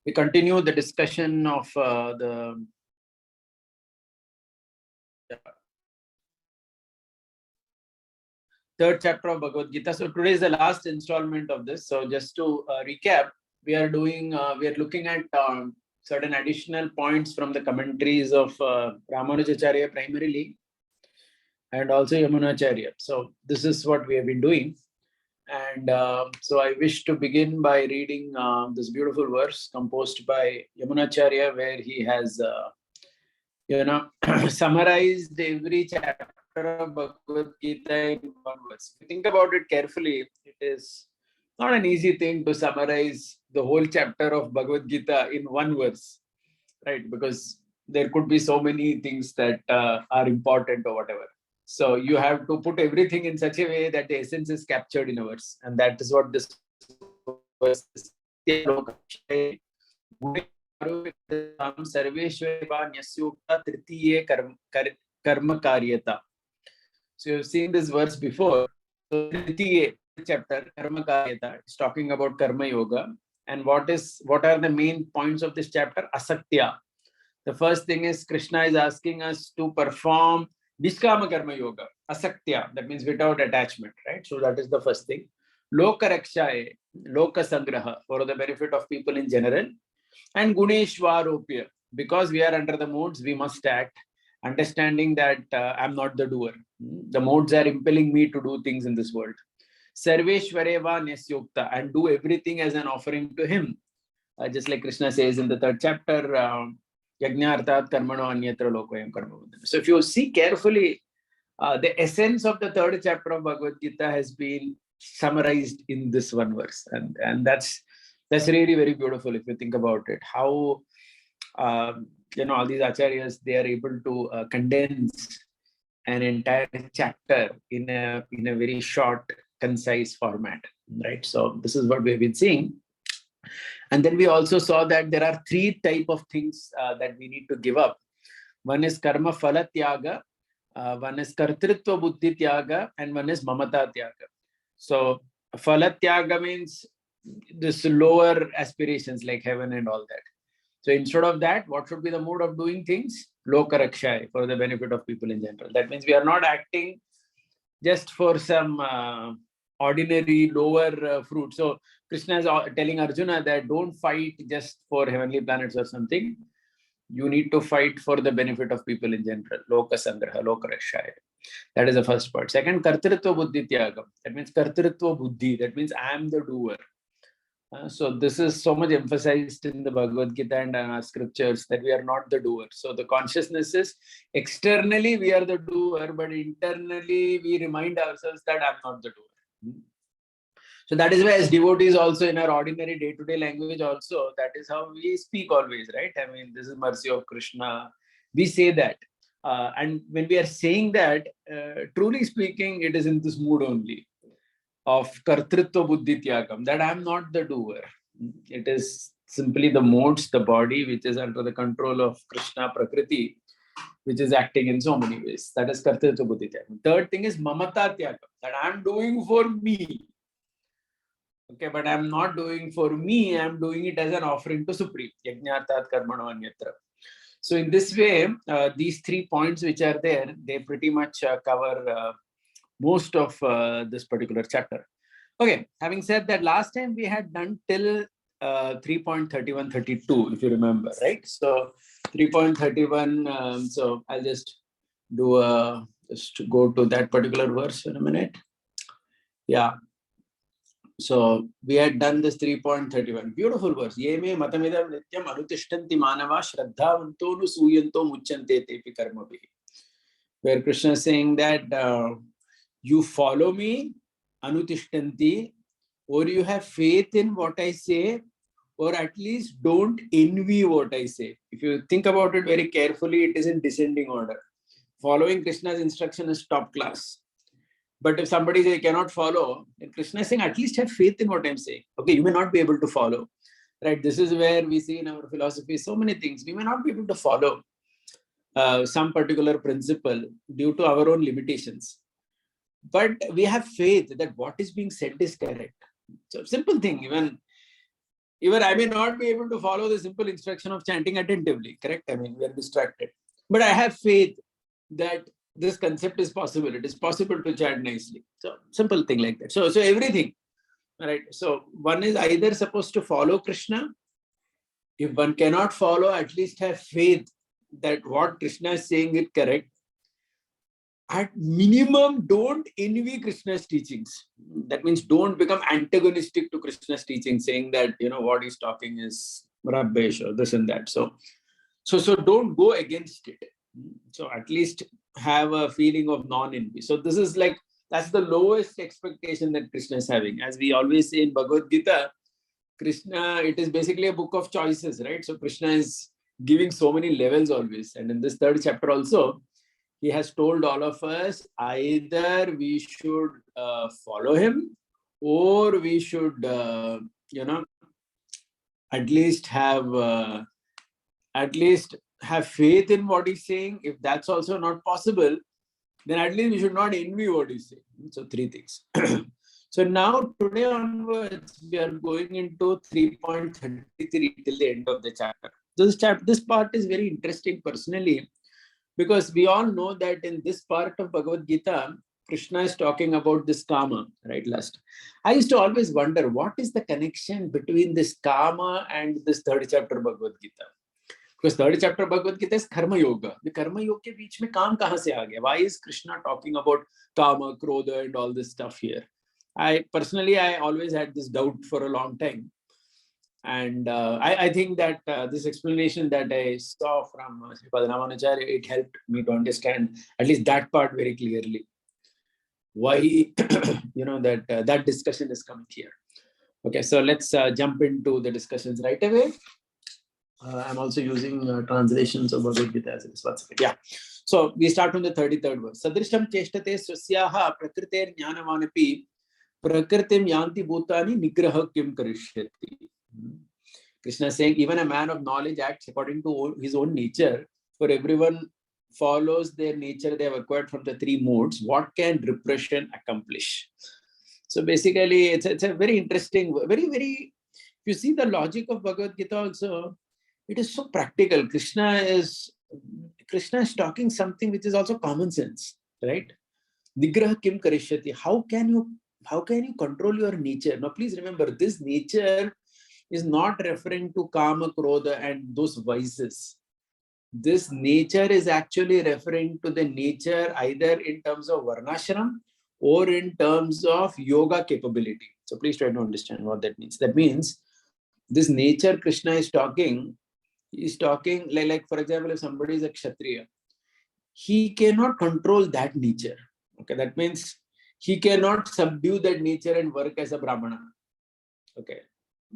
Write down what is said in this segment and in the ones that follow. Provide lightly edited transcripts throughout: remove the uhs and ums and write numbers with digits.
We continue the discussion of the third chapter of Bhagavad Gita. So today is the last installment of this. So just to recap, we are looking at certain additional points from the commentaries of Ramanujacharya primarily, and also Yamunacharya. So this is what we have been doing. And so I wish to begin by reading this beautiful verse composed by Yamunacharya, where he has, summarized every chapter of Bhagavad Gita in one verse. If you think about it carefully, it is not an easy thing to summarize the whole chapter of Bhagavad Gita in one verse, right? Because there could be so many things that are important or whatever. So you have to put everything in such a way that the essence is captured in a verse. And that is what this verse is. So you've seen this verse before. So chapter Karma Karyata is talking about Karma Yoga. And what are the main points of this chapter? Asaktya. The first thing is Krishna is asking us to perform Niskama Karma Yoga, Asaktya, that means without attachment, right? So that is the first thing. Loka Rakshaye, Loka Sangraha, for the benefit of people in general. And Guneshwaropya, because we are under the modes, we must act, understanding that I'm not the doer. The modes are impelling me to do things in this world. Sarveshwareva Nyasyukta, and do everything as an offering to him. Just like Krishna says in the third chapter, Yajnartat karmano anyatra lokoyam karma. So if you see carefully, the essence of the third chapter of Bhagavad Gita has been summarized in this one verse. And that's really very beautiful if you think about it. How, all these acharyas, they are able to condense an entire chapter in a very short, concise format, right? So this is what we've been seeing. And then we also saw that there are three types of things that we need to give up. One is karma phala tyaga, one is kartritva buddhi tyaga, and one is mamata tyaga. So phala tyaga means this lower aspirations like heaven and all that. So instead of that, what should be the mode of doing things? Loka rakshay, for the benefit of people in general. That means we are not acting just for some ordinary lower fruit. So Krishna is telling Arjuna that don't fight just for heavenly planets or something. You need to fight for the benefit of people in general. Loka sangraha, loka rakshaya. That is the first part. Second, kartritva buddhi tyagam. That means kartritva buddhi. That means I am the doer. So this is so much emphasized in the Bhagavad Gita and our scriptures that we are not the doer. So the consciousness is externally we are the doer, but internally we remind ourselves that I'm not the doer. So that is why as devotees also in our ordinary day-to-day language also, that is how we speak always, right? I mean, this is mercy of Krishna. We say that. And when we are saying that, truly speaking, it is in this mood only of kartritva buddhi tyagam, that I am not the doer. It is simply the modes, the body, which is under the control of Krishna Prakriti, which is acting in so many ways. That is kartritva buddhi tyagam. Third thing is mamata tyagam, that I am doing for me. Okay, but I'm not doing for me, I'm doing it as an offering to Supreme. Yajnartat karmano anyatra. So in this way, these 3 points which are there, they pretty much cover most of this particular chapter. Okay, having said that, last time we had done till 3.31-32, if you remember, right? So 3.31, so I'll just do just go to that particular verse in a minute. Yeah. So we had done this 3.31. Beautiful verse. Ye me matamidam nityam anutishtanti manava shraddhavanto nu suyanto muchyante tepi karmabhi. Where Krishna is saying that you follow me, anutishtanti, or you have faith in what I say, or at least don't envy what I say. If you think about it very carefully, it is in descending order. Following Krishna's instruction is top class. But if somebody cannot follow, then Krishna is saying, at least have faith in what I'm saying. Okay, you may not be able to follow. Right? This is where we see in our philosophy so many things. We may not be able to follow some particular principle due to our own limitations. but we have faith that what is being said is correct. So simple thing, even I may not be able to follow the simple instruction of chanting attentively, correct? I mean, we are distracted. But I have faith that this concept is possible. It is possible to chant nicely. So simple thing like that. So everything, right? So one is either supposed to follow Krishna. If one cannot follow, at least have faith that what Krishna is saying is correct. At minimum, don't envy Krishna's teachings. That means don't become antagonistic to Krishna's teaching, saying that, what he's talking is rubbish or this and that. So don't go against it. So at least have a feeling of non-envy. So this is like, that's the lowest expectation that Krishna is having. As we always say in Bhagavad Gita, Krishna, it is basically a book of choices, right? So Krishna is giving so many levels always. And in this third chapter also, he has told all of us, either we should follow him, or we should, at least have faith in what he's saying. If that's also not possible, then at least we should not envy what he's saying. So 3 things. So now today onwards, we are going into 3.33 till the end of the chapter. This part is very interesting personally, because we all know that in this part of Bhagavad Gita, Krishna is talking about this karma, right? Last, I used to always wonder, what is the connection between this karma and this third chapter Bhagavad Gita? Because third chapter Bhagavad Gita is karma yoga. The karma yoga ke beech mein kaam kahan se aa gaya? Why is Krishna talking about karma, krodha and all this stuff here? I always had this doubt for a long time. And I think that this explanation that I saw from Sripad Ramanacharya, it helped me to understand at least that part very clearly. Why, that discussion is coming here. Okay, so let's jump into the discussions right away. I'm also using translations of Bhagavad Gita as it is. Yeah. So we start from the 33rd verse. Sadrisham cheshtate swasyaha prakriter jnanavanapi prakritim yanti bhutani nigraha kim karishyati. Krishna is saying, even a man of knowledge acts according to his own nature. For everyone follows their nature they have acquired from the 3 modes. What can repression accomplish? So basically, it's a very interesting, very, very, if you see the logic of Bhagavad Gita also, it is so practical. Krishna is talking something which is also common sense, right? Nigraha kim karishyati. How can you control your nature? Now, please remember, this nature is not referring to kama, krodha and those vices. This nature is actually referring to the nature either in terms of varnashram or in terms of yoga capability. So please try to understand what that means. That means this nature Krishna is talking like for example, if somebody is a Kshatriya, he cannot control that nature. Okay, that means he cannot subdue that nature and work as a Brahmana. Okay,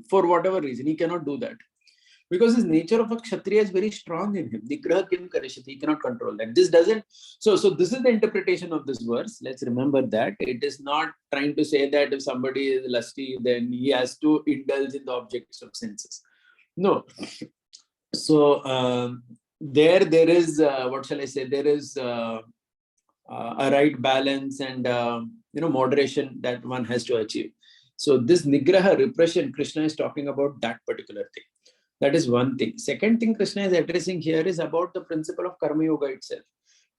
for whatever reason, he cannot do that. Because his nature of a Kshatriya is very strong in him. Nigraha kim karishyati, he cannot control that. This doesn't, so this is the interpretation of this verse. Let's remember that. It is not trying to say that if somebody is lusty, then he has to indulge in the objects of senses. No. So there is, what shall I say, there is a right balance and moderation that one has to achieve. So this nigraha, repression, Krishna is talking about that particular thing. That is one thing. Second thing Krishna is addressing here is about the principle of karma yoga itself.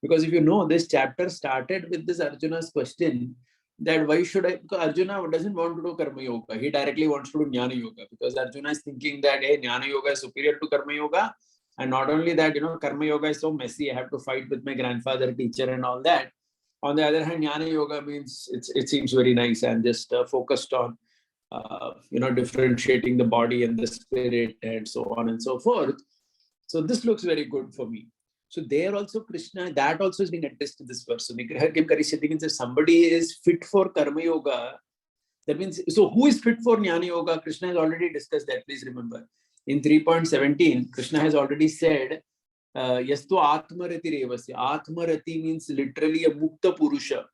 Because if you know, this chapter started with this Arjuna's question that why should I, because Arjuna doesn't want to do karma yoga. He directly wants to do jnana yoga, because Arjuna is thinking that, hey, jnana yoga is superior to karma yoga. And not only that, karma yoga is so messy. I have to fight with my grandfather, teacher and all that. On the other hand, jnana yoga means it seems very nice and just focused on differentiating the body and the spirit and so on and so forth. So this looks very good for me. So there also Krishna, that also is being addressed in this verse. So Nigraha kim karishyati means if somebody is fit for karma yoga, that means, so who is fit for jnana yoga? Krishna has already discussed that, please remember. In 3.17, Krishna has already said, yastu atmarati revasya. Atmarati means literally a mukta purusha.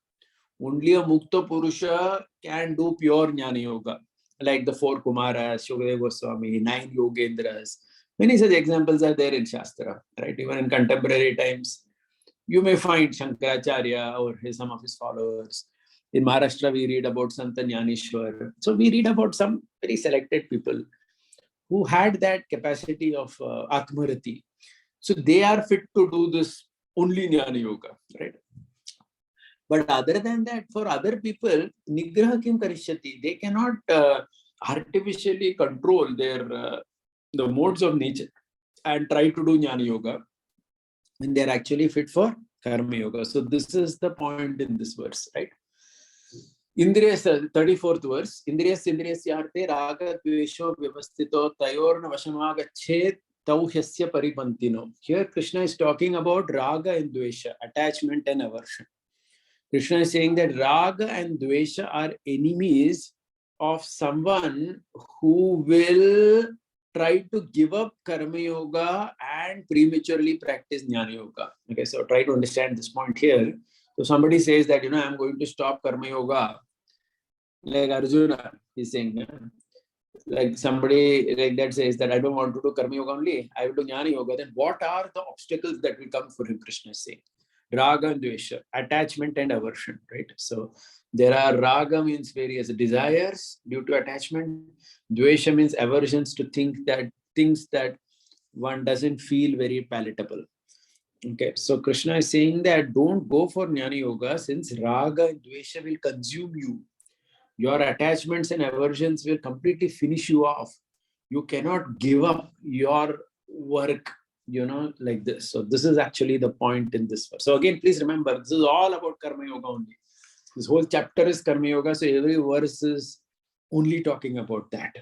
Only a mukta purusha can do pure jnana yoga, like the 4 Kumaras, Shukadeva Goswami, 9 Yogendras. Many such examples are there in Shastra, right? Even in contemporary times, you may find Shankaracharya or some of his followers. In Maharashtra, we read about Sant Jnaneshwar. So we read about some very selected people who had that capacity of Atmarati. So they are fit to do this only Jnana Yoga, right? But other than that, for other people, Nigraha Kim Karishyati, they cannot artificially control their the modes of nature and try to do Jnana Yoga when they're actually fit for Karma Yoga. So this is the point in this verse, right? Indriyas, 34th verse. Indriyas Indriyasyarte raga dvesho vyavastito tayorna vashamagachet tauhyasya paripantino. Here Krishna is talking about raga and dvesha, attachment and aversion. Krishna is saying that raga and dvesha are enemies of someone who will try to give up Karma Yoga and prematurely practice Jnana Yoga. Okay, so try to understand this point here. So somebody says that, I'm going to stop Karma Yoga. Like Arjuna is saying, like somebody like that says that I don't want to do Karma Yoga only, I will do Jnana Yoga. Then what are the obstacles that will come for him? Krishna is saying. Raga and Dvesha, attachment and aversion, right? So there are raga means various desires due to attachment. Dvesha means aversions to things that one doesn't feel very palatable. Okay, so Krishna is saying that don't go for Jnana Yoga since raga and Dvesha will consume you. Your attachments and aversions will completely finish you off. You cannot give up your work, like this. So this is actually the point in this verse. So again, please remember, this is all about Karma Yoga only. This whole chapter is Karma Yoga. So every verse is only talking about that.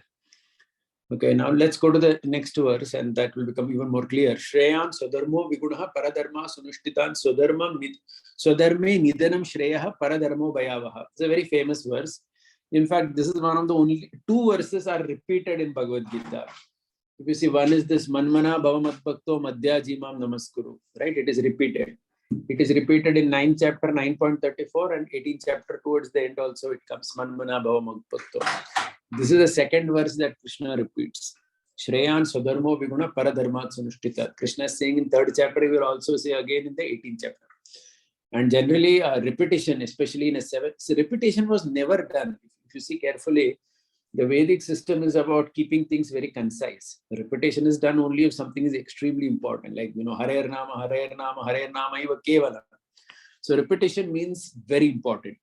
Okay, now let's go to the next verse and that will become even more clear. Shreyan Swadharmo Vigunaha Paradharma Sunushtitan Swadharme Nidanam Shreyaha Paradharmo Bhayavaha. It's a very famous verse. In fact, this is one of the only two verses are repeated in Bhagavad Gita. If you see, one is this Manmana Bhavamat Bhakto Madhya Jimam Namaskuru, right? It is repeated. It is repeated in 9th chapter 9.34 and 18th chapter towards the end also it comes Manmana Bhavamat Bhakto. This is the second verse that Krishna repeats. Shreyan Swadharmo Viguna Paradharmat Sunushtita. Krishna is saying in 3rd chapter, he will also say again in the 18th chapter. And generally, repetition, especially in a 7th, so repetition was never done. If you see carefully, the Vedic system is about keeping things very concise. The repetition is done only if something is extremely important, like, Harer Nama, Harer Nama, Harer Nama, Iva Kevala. So repetition means very important.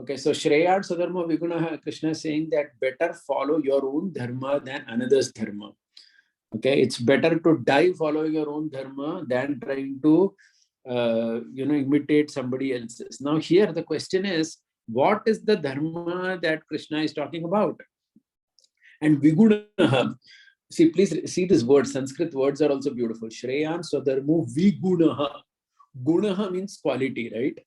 Okay, so Shreya Swadharma Viguna, Krishna is saying that better follow your own dharma than another's dharma. Okay, it's better to die following your own dharma than trying to, imitate somebody else's. Now here the question is, what is the dharma that Krishna is talking about? And Vigunaha, see, please see this word, Sanskrit words are also beautiful. Shreyan Swadharmo Vigunaha. Gunaha means quality, right?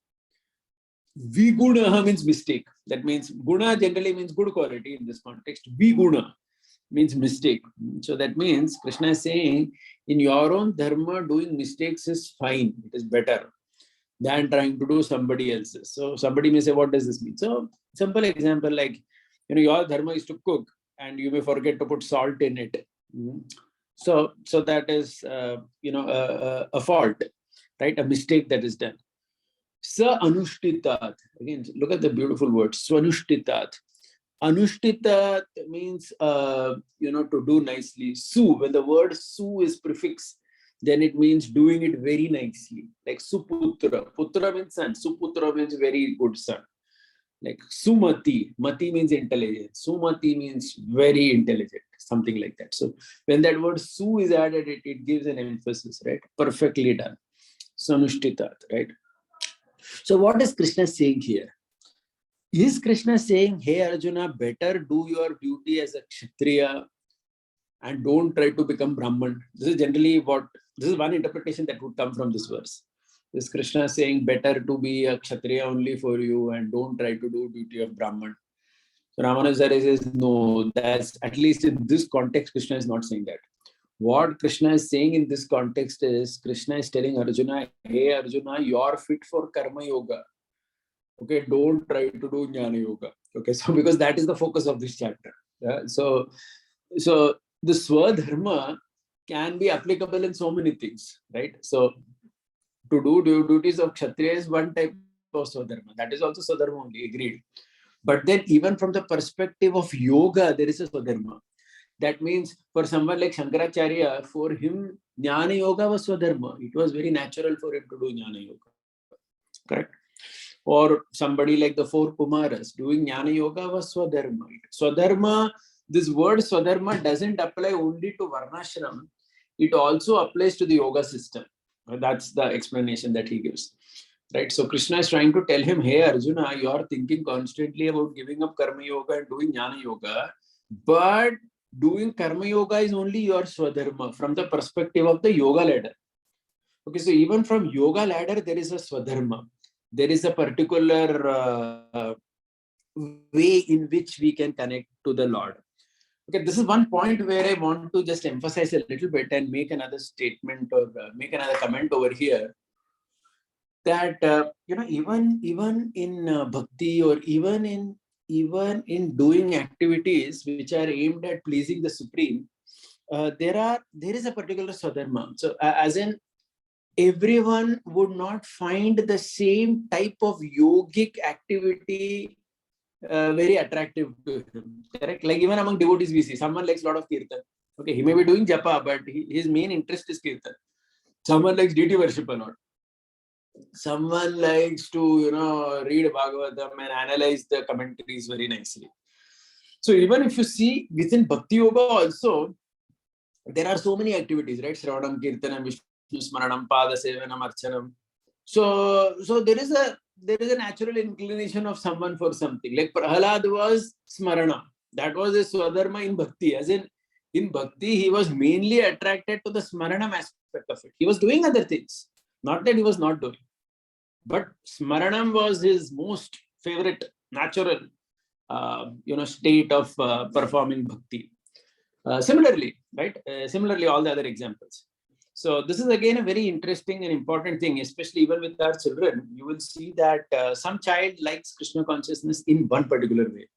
Vigunaha means mistake. That means guna generally means good quality in this context. Viguna means mistake. So that means Krishna is saying, in your own dharma, doing mistakes is fine. It is better than trying to do somebody else's. So somebody may say, what does this mean? So simple example, like, your dharma is to cook and you may forget to put salt in it. So that is, a fault, right? A mistake that is done. Sa anushtitat. Again, look at the beautiful word. Swanushtitat. Anushtitat means, to do nicely. Su, when the word su is prefix, then it means doing it very nicely. Like Suputra. Putra means son. Suputra means very good son. Like Sumati. Mati means intelligent. Sumati means very intelligent. Something like that. So when that word su is added, it gives an emphasis, right? Perfectly done. Sanushtitat, right? So what is Krishna saying here? Is Krishna saying, hey Arjuna, better do your duty as a Kshatriya and don't try to become Brahman? This is generally this is one interpretation that would come from this verse. Is Krishna saying better to be a Kshatriya only for you and don't try to do duty of Brahman? So Ramanujacharya says, no, that's at least in this context, Krishna is not saying that. What Krishna is saying in this context is, Krishna is telling Arjuna, hey Arjuna, you are fit for Karma Yoga. Okay, don't try to do Jnana Yoga. Okay, so because that is the focus of this chapter. So the Swadharma can be applicable in so many things, right? So to do duties of Kshatriya is one type was Swadharma. That is also Swadharma only, agreed. But then even from the perspective of yoga, there is a Swadharma. That means for someone like Shankaracharya, for him, Jnana Yoga was Swadharma. It was very natural for him to do Jnana Yoga. Correct? Or somebody like the four Kumaras, doing Jnana Yoga was Swadharma. Swadharma, this word Swadharma doesn't apply only to Varnashram. It also applies to the yoga system. That's the explanation that he gives. Right? So Krishna is trying to tell him, hey Arjuna, you are thinking constantly about giving up Karma Yoga and doing Jnana Yoga, but doing Karma Yoga is only your Swadharma from the perspective of the yoga ladder. Okay, so even from yoga ladder, there is a Swadharma. There is a particular way in which we can connect to the Lord. Okay, this is one point where I want to just emphasize a little bit and make another statement or make another comment over here. That even in bhakti or even in doing activities which are aimed at pleasing the Supreme, there is a particular Swadharma. So as in, everyone would not find the same type of yogic activity very attractive to him. Correct? Like even among devotees, we see someone likes a lot of kirtan. Okay, he may be doing japa, but his main interest is kirtan. Someone likes deity worship a lot. Someone likes to read Bhagavatam and analyze the commentaries very nicely. So even if you see within Bhakti Yoga also, there are so many activities, right? Shravanam, Kirtanam, Vishnu Smaranam, Pada Sevanam, Archanam. So there is a natural inclination of someone for something. Like Prahalad was Smarana. That was a Swadharma in Bhakti. As in Bhakti, he was mainly attracted to the Smaranam aspect of it. He was doing other things. Not that he was not doing. But Smaranam was his most favorite natural state of performing Bhakti. Similarly, right? Similarly, all the other examples. So this is again a very interesting and important thing, especially even with our children. You will see that some child likes Krishna consciousness in one particular way.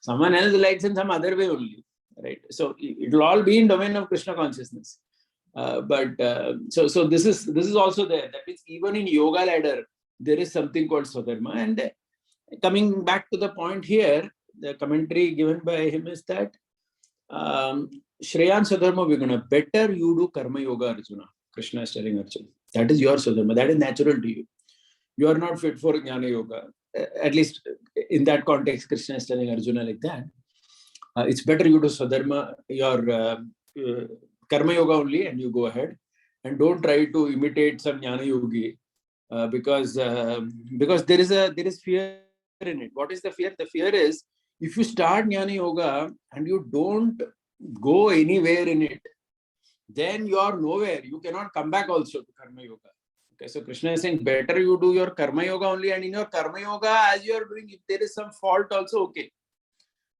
Someone else likes in some other way only, right? So it will all be in domain of Krishna consciousness. So this is also there. That means even in yoga ladder, there is something called Swadharma. And coming back to the point here, the commentary given by him is that Shreyan Swadharma Viguna, better you do Karma Yoga, Arjuna. Krishna is telling Arjuna. That is your Swadharma. That is natural to you. You are not fit for Jnana Yoga. At least in that context, Krishna is telling Arjuna like that. It's better you do Swadharma, your Karma Yoga only, and you go ahead. And don't try to imitate some Jnana Yogi. Because there is fear in it. What is the fear? The fear is if you start Jnana Yoga and you don't go anywhere in it, then you are nowhere. You cannot come back also to Karma Yoga. Okay, so Krishna is saying better you do your Karma Yoga only, and in your Karma Yoga, as you are doing, if there is some fault also, okay.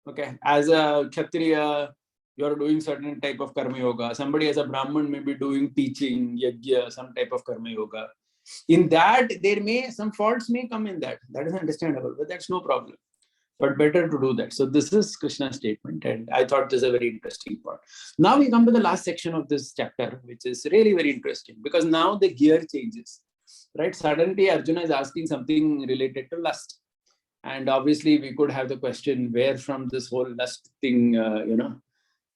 Okay, as a Kshatriya, you are doing certain type of Karma Yoga. Somebody as a Brahman may be doing teaching, yajna, some type of Karma Yoga. In that, some faults may come in that. That is understandable, but that's no problem. But better to do that. So this is Krishna's statement, and I thought this is a very interesting part. Now we come to the last section of this chapter, which is really very interesting because now the gear changes, right? Suddenly Arjuna is asking something related to lust. And obviously we could have the question where from this whole lust thing,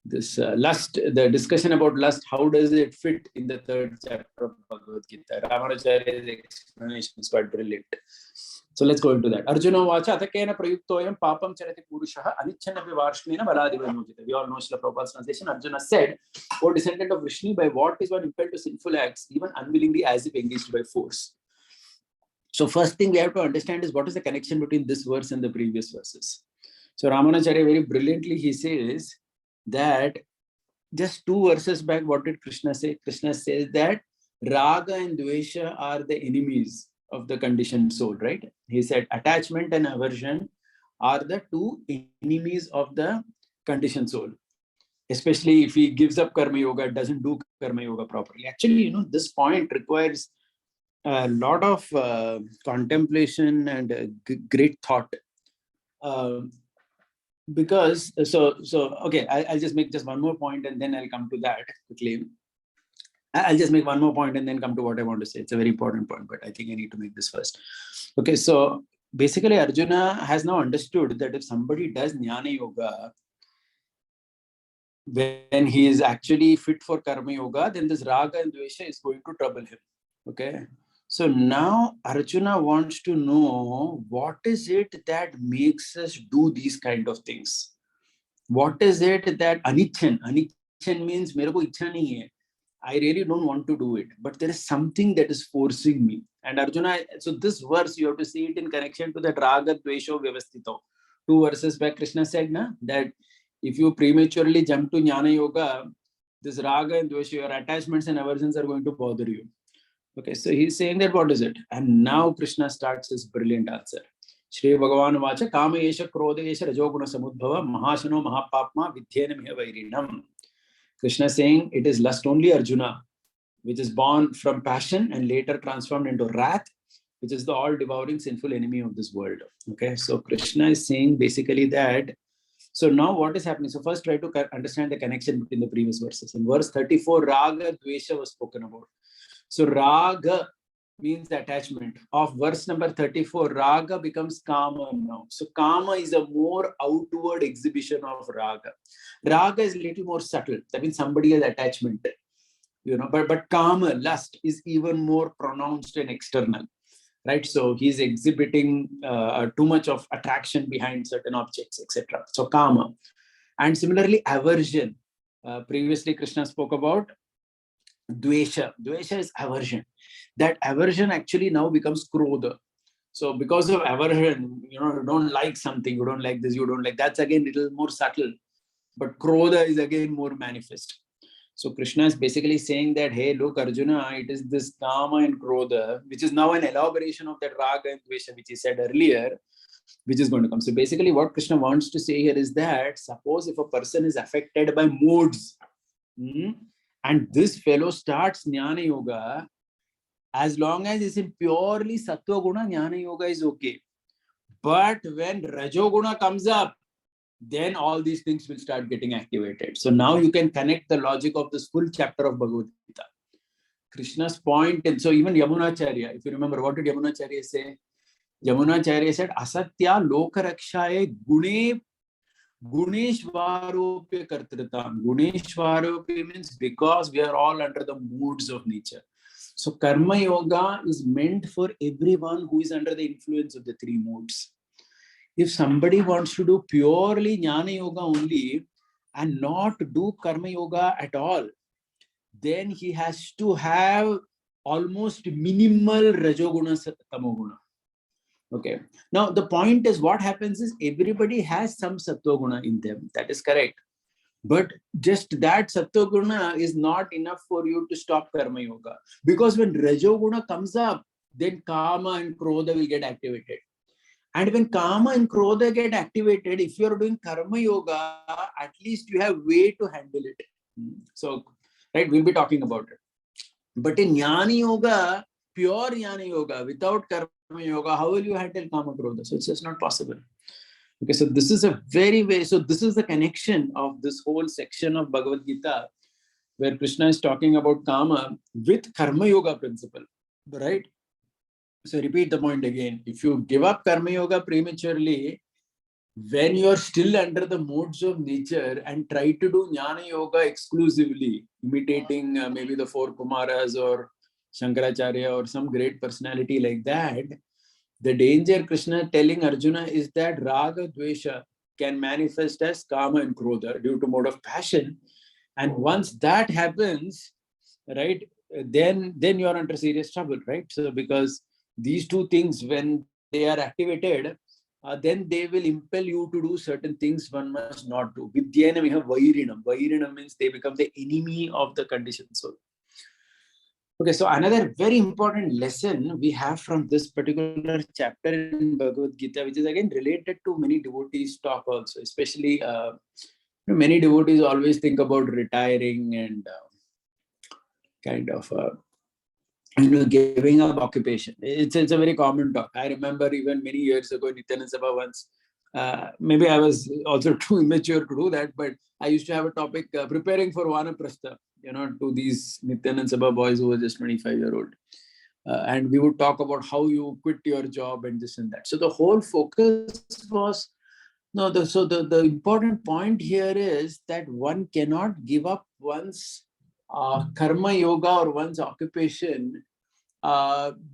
this lust, the discussion about lust, how does it fit in the third chapter of Bhagavad Gita? Ramanujacharya's explanation is quite brilliant. So let's go into that. Arjuna vacha atakena prayuktoyam papam charati purushaha anichannapi varshnena baladivanojita. We all know Srila Prabhupada's translation. Arjuna said, O descendant of Vishnu, by what is one impelled to sinful acts, even unwillingly as if engaged by force? So first thing we have to understand is what is the connection between this verse and the previous verses. So Ramanujacharya very brilliantly, he says that just 2 verses back, what did Krishna say? Krishna says that Raga and Dvesha are the enemies of the conditioned soul, right? He said attachment and aversion are the 2 enemies of the conditioned soul. Especially if he gives up Karma Yoga, doesn't do Karma Yoga properly. Actually, this point requires a lot of contemplation and great thought. Because okay, I'll just make just one more point and then I'll come to that quickly. I'll just make one more point and then come to what I want to say. It's a very important point, but I think I need to make this first. Okay, so basically Arjuna has now understood that if somebody does Jnana Yoga, when he is actually fit for Karma Yoga, then this Raga and Dvesha is going to trouble him. Okay, so now Arjuna wants to know what is it that makes us do these kind of things. What is it that Anichan means mere ko ichha nahi hai. I really don't want to do it, but there is something that is forcing me. And Arjuna, so this verse, you have to see it in connection to that Raga Dvesho Vyavastito. 2 verses back, Krishna said that if you prematurely jump to Jnana Yoga, this Raga and Dvesha, your attachments and aversions are going to bother you. Okay, so he's saying that what is it? And now Krishna starts his brilliant answer. Shri Bhagavan Vacha, Kama Yesha Krodha Yesha Rajoguna Samudbhava, Mahashano Mahapapma Vidhyena Miha Vairinam. Krishna is saying it is lust only, Arjuna, which is born from passion and later transformed into wrath, which is the all-devouring sinful enemy of this world. Okay, so Krishna is saying basically that. So now what is happening? So first try to understand the connection between the previous verses. In verse 34, Raga Dvesha was spoken about. So Raga means attachment. Of verse number 34, Raga becomes Kama now. So Kama is a more outward exhibition of Raga. Raga is a little more subtle. That means somebody has attachment. But Kama, lust, is even more pronounced and external. Right? So he's exhibiting too much of attraction behind certain objects, etc. So Kama. And similarly, aversion. Previously, Krishna spoke about Dvesha. Dvesha is aversion. That aversion actually now becomes Krodha. So because of aversion, you don't like something, you don't like this, you don't like that's again a little more subtle. But Krodha is again more manifest. So Krishna is basically saying that, hey, look, Arjuna, it is this Kama and Krodha, which is now an elaboration of that Raga and Dvesha, which he said earlier, which is going to come. So basically what Krishna wants to say here is that suppose if a person is affected by moods, and this fellow starts Jnana Yoga, as long as it's in purely Sattva Guna, Jnana Yoga is okay. But when Rajo Guna comes up, then all these things will start getting activated. So now you can connect the logic of this full chapter of Bhagavad Gita. Krishna's point, and so even Yamunacharya, if you remember, what did Yamunacharya say? Yamunacharya said, Asatya Lokarakshaye Gune Guneshwaropya Kartritam. Guneshwaropya means because we are all under the moods of nature. So Karma Yoga is meant for everyone who is under the influence of the 3 moods. If somebody wants to do purely Jnana Yoga only and not do Karma Yoga at all, then he has to have almost minimal Rajoguna Tamoguna. Okay. Now the point is, what happens is everybody has some Sattva Guna in them. That is correct. But just that Sattva Guna is not enough for you to stop Karma Yoga. Because when Rajoguna comes up, then Kama and Krodha will get activated. And when Kama and Krodha get activated, if you are doing Karma Yoga, at least you have way to handle it. So, right, we'll be talking about it. But in Jnana Yoga, pure Jnana Yoga, without Karma Yoga, how will you handle Kama Krodha? So it's just not possible. Okay, so this is this is the connection of this whole section of Bhagavad Gita, where Krishna is talking about Kama with Karma Yoga principle, right? So repeat the point again. If you give up Karma Yoga prematurely, when you are still under the modes of nature and try to do Jnana Yoga exclusively, imitating maybe the 4 Kumaras or Shankaracharya or some great personality like that, the danger Krishna telling Arjuna is that Raga Dvesha can manifest as Kama and Krodha due to mode of passion. And once that happens, right, then you are under serious trouble, right? So because these 2 things, when they are activated, then they will impel you to do certain things one must not do. Vidyena we have Vairinam. Vairinam means they become the enemy of the conditioned soul. Okay, so another very important lesson we have from this particular chapter in Bhagavad Gita, which is again related to many devotees' talk also, especially many devotees always think about retiring and kind of giving up occupation. It's a very common talk. I remember even many years ago, Nityananda Sabha once, maybe I was also too immature to do that, but I used to have a topic preparing for Vanaprastha. to these Nityanand Sabha boys who were just 25-year-old. And we would talk about how you quit your job and this and that. So the whole focus was, the important point here is that one cannot give up one's karma yoga or one's occupation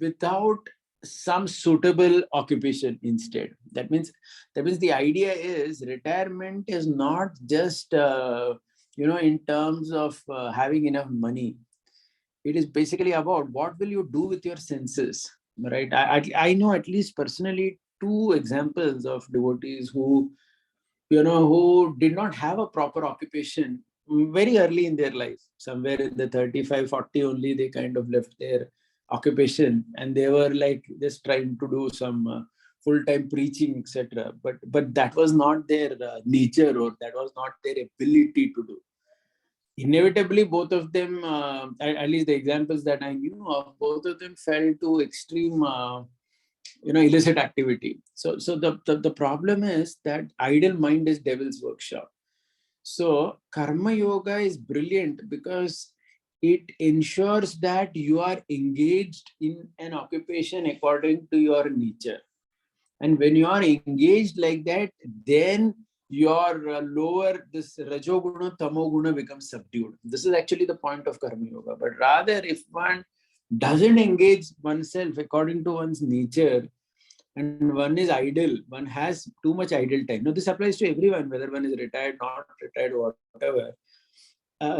without some suitable occupation instead. That means the idea is retirement is not just in terms of having enough money. It is basically about what will you do with your senses, right? I know at least personally two examples of devotees who did not have a proper occupation very early in their life. Somewhere in the 35, 40 only they kind of left their occupation, and they were like just trying to do some full-time preaching, etc. But that was not their nature, or that was not their ability to do. Inevitably, both of them, at least the examples that I knew of, both of them fell to extreme illicit activity. So the problem is that idle mind is devil's workshop. So karma yoga is brilliant because it ensures that you are engaged in an occupation according to your nature. And when you are engaged like that, then your lower, this rajoguna, tamoguna becomes subdued. This is actually the point of karma yoga. But rather, if one doesn't engage oneself according to one's nature, and one is idle, one has too much idle time. Now, this applies to everyone, whether one is retired, not retired, whatever.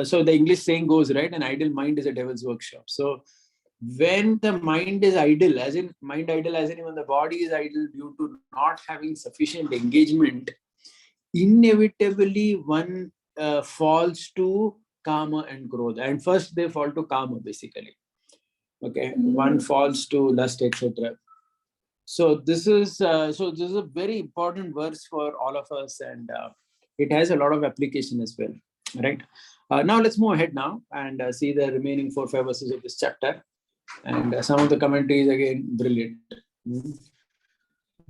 So the English saying goes, right, an idle mind is a devil's workshop. So when the mind is idle, as in mind idle, as in even the body is idle due to not having sufficient engagement, inevitably one falls to kama and krodha. And first they fall to kama, basically. Okay, one falls to lust, etc. So this is a very important verse for all of us, and it has a lot of application as well, right? Now let's move ahead now and see the remaining 4-5 verses of this chapter, and some of the commentaries again brilliant.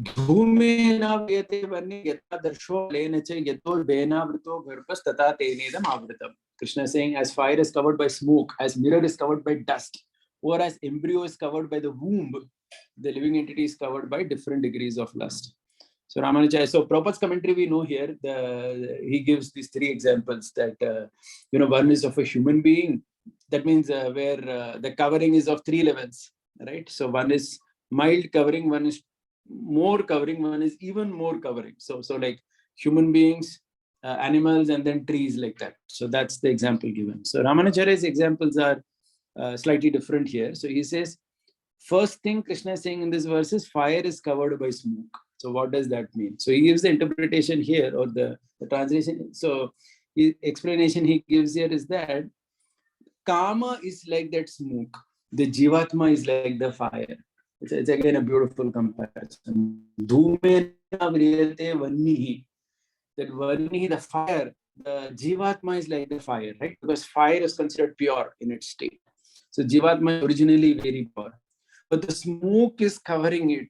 धूमेन व्रियते वह्नि यथा दर्शो लेन च यतो बेनावृतो गर्भस् तथा तेनेदम आवृतम. Krishna is saying, as fire is covered by smoke, as mirror is covered by dust, or as embryo is covered by the womb, the living entity is covered by different degrees of lust. So Ramanuja, so Prabhupada's commentary we know here, he gives these 3 examples that, one is of a human being. That means where the covering is of 3 levels, right? So one is mild covering, one is more covering, one is even more covering. So like human beings, animals, and then trees, like that. So that's the example given. So Ramanujara's examples are slightly different here. So he says, first thing Krishna is saying in this verse is fire is covered by smoke. So what does that mean? So he gives the interpretation here, or the translation. So the explanation he gives here is that Kama is like that smoke. The Jivatma is like the fire. It's again a beautiful comparison. Dhumena vriyate vannihi. That vannihi, the fire, the Jivatma is like the fire, right? Because fire is considered pure in its state. So Jivatma is originally very pure. But the smoke is covering it.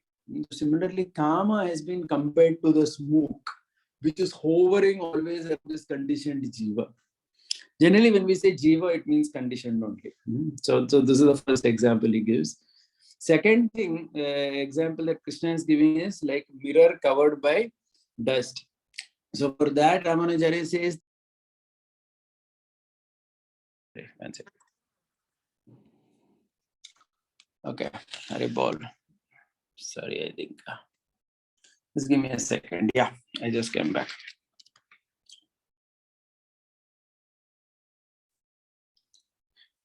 Similarly, Kama has been compared to the smoke, which is hovering always at this conditioned Jiva. Generally, when we say Jiva, it means conditioned only. So this is the first example he gives. Second thing, example that Krishna is giving is like mirror covered by dust. So for that, Ramanujara says, one second. Okay, Haribol. Sorry, I think. Just give me a second. Yeah, I just came back.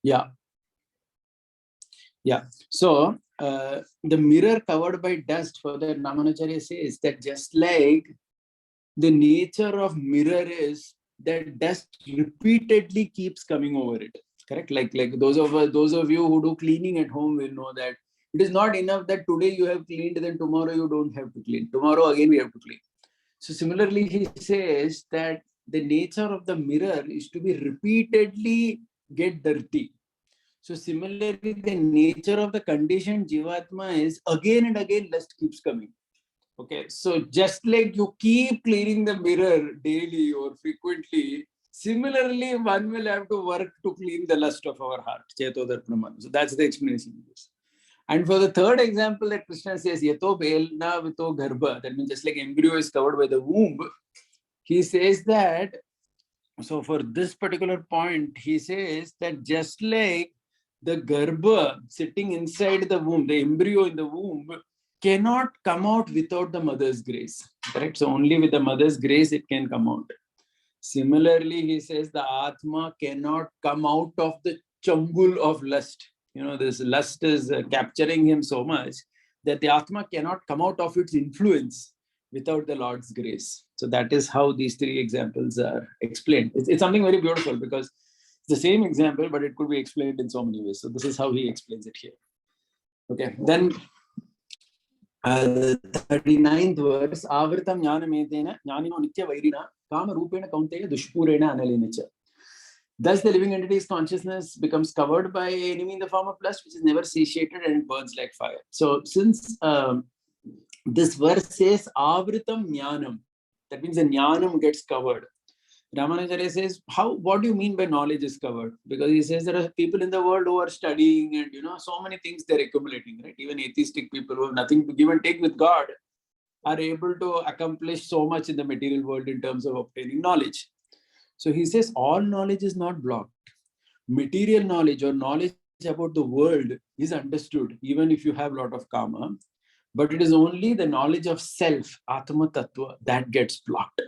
Yeah. So the mirror covered by dust, for the Ramanujara says that just like the nature of mirror is that dust repeatedly keeps coming over it. Correct? Like those of you who do cleaning at home will know that it is not enough that today you have cleaned, then tomorrow you don't have to clean. Tomorrow again we have to clean. So similarly, he says that the nature of the mirror is to be repeatedly get dirty. So similarly, the nature of the conditioned Jivatma is again and again lust keeps coming. Okay, so just like you keep cleaning the mirror daily or frequently, Similarly, one will have to work to clean the lust of our heart. Chetodarpanaman. So that's the explanation. And for the third example that Krishna says, Yato Belna Vito Garbha, that means just like embryo is covered by the womb, he says that, so for this particular point, he says that just like the Garbha sitting inside the womb, the embryo in the womb, cannot come out without the mother's grace. Correct? So only with the mother's grace it can come out. Similarly, he says the Atma cannot come out of the changul of lust. This lust is capturing him so much that the Atma cannot come out of its influence without the Lord's grace. So that is how these three examples are explained. It's something very beautiful because it's the same example, but it could be explained in so many ways. So this is how he explains it here. Okay, then the 39th verse, Avritam Jnanametena Jnanino Nitya Vairina Kama Rupena Kaunteya Dushpurena Analinicha. Thus, the living entity's consciousness becomes covered by an enemy in the form of lust, which is never satiated and it burns like fire. So, since this verse says Avritam Jnanam, that means the Jnanam gets covered. Ramanujacharya says, what do you mean by knowledge is covered? Because he says there are people in the world who are studying and, so many things they're accumulating, right? Even atheistic people who have nothing to give and take with God are able to accomplish so much in the material world in terms of obtaining knowledge. So he says all knowledge is not blocked. Material knowledge or knowledge about the world is understood, even if you have a lot of karma. But it is only the knowledge of self, Atma Tattva, that gets blocked.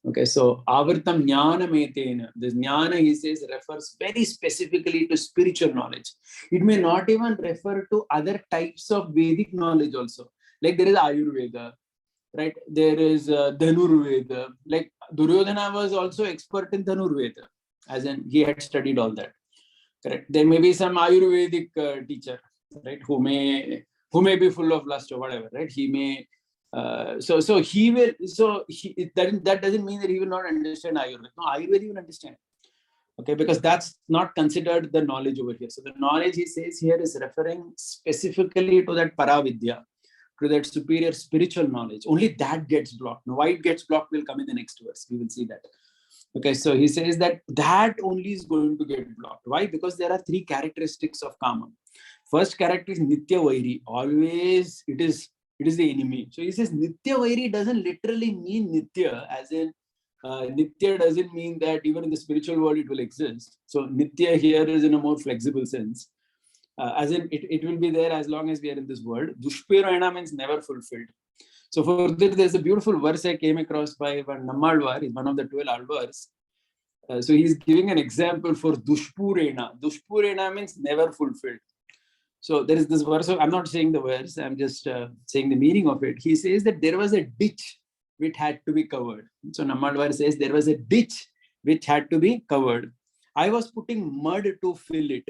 Okay, so Avartam Jnana Metena, this Jnana, he says, refers very specifically to spiritual knowledge. It may not even refer to other types of Vedic knowledge also. Like there is Ayurveda, right? There is Dhanurveda. Like Duryodhana was also expert in Dhanurveda, as in he had studied all that. Correct. There may be some Ayurvedic teacher, right, who may be full of lust or whatever, right? He may. So he will. So that doesn't mean that he will not understand Ayurveda. No, Ayurveda he will understand. Okay, because that's not considered the knowledge over here. So the knowledge he says here is referring specifically to that Paravidya, to that superior spiritual knowledge. Only that gets blocked. Now, why it gets blocked will come in the next verse. We will see that. Okay, so he says that only is going to get blocked. Why? Because there are three characteristics of karma. First character is Nitya Vairi. Always it is the enemy. So he says Nitya Vairi doesn't literally mean Nitya, as in Nitya doesn't mean that even in the spiritual world it will exist. So Nitya here is in a more flexible sense. As in it will be there as long as we are in this world. Dushpurana means never fulfilled. So for this, there's a beautiful verse I came across by Nammalvar, is one of the 12 Alvars. So he's giving an example for Dushpurena. Dushpurena means never fulfilled. So there is this verse, I'm not saying the verse, I'm just saying the meaning of it. He says that there was a ditch which had to be covered. So Nammalvar says there was a ditch which had to be covered. I was putting mud to fill it.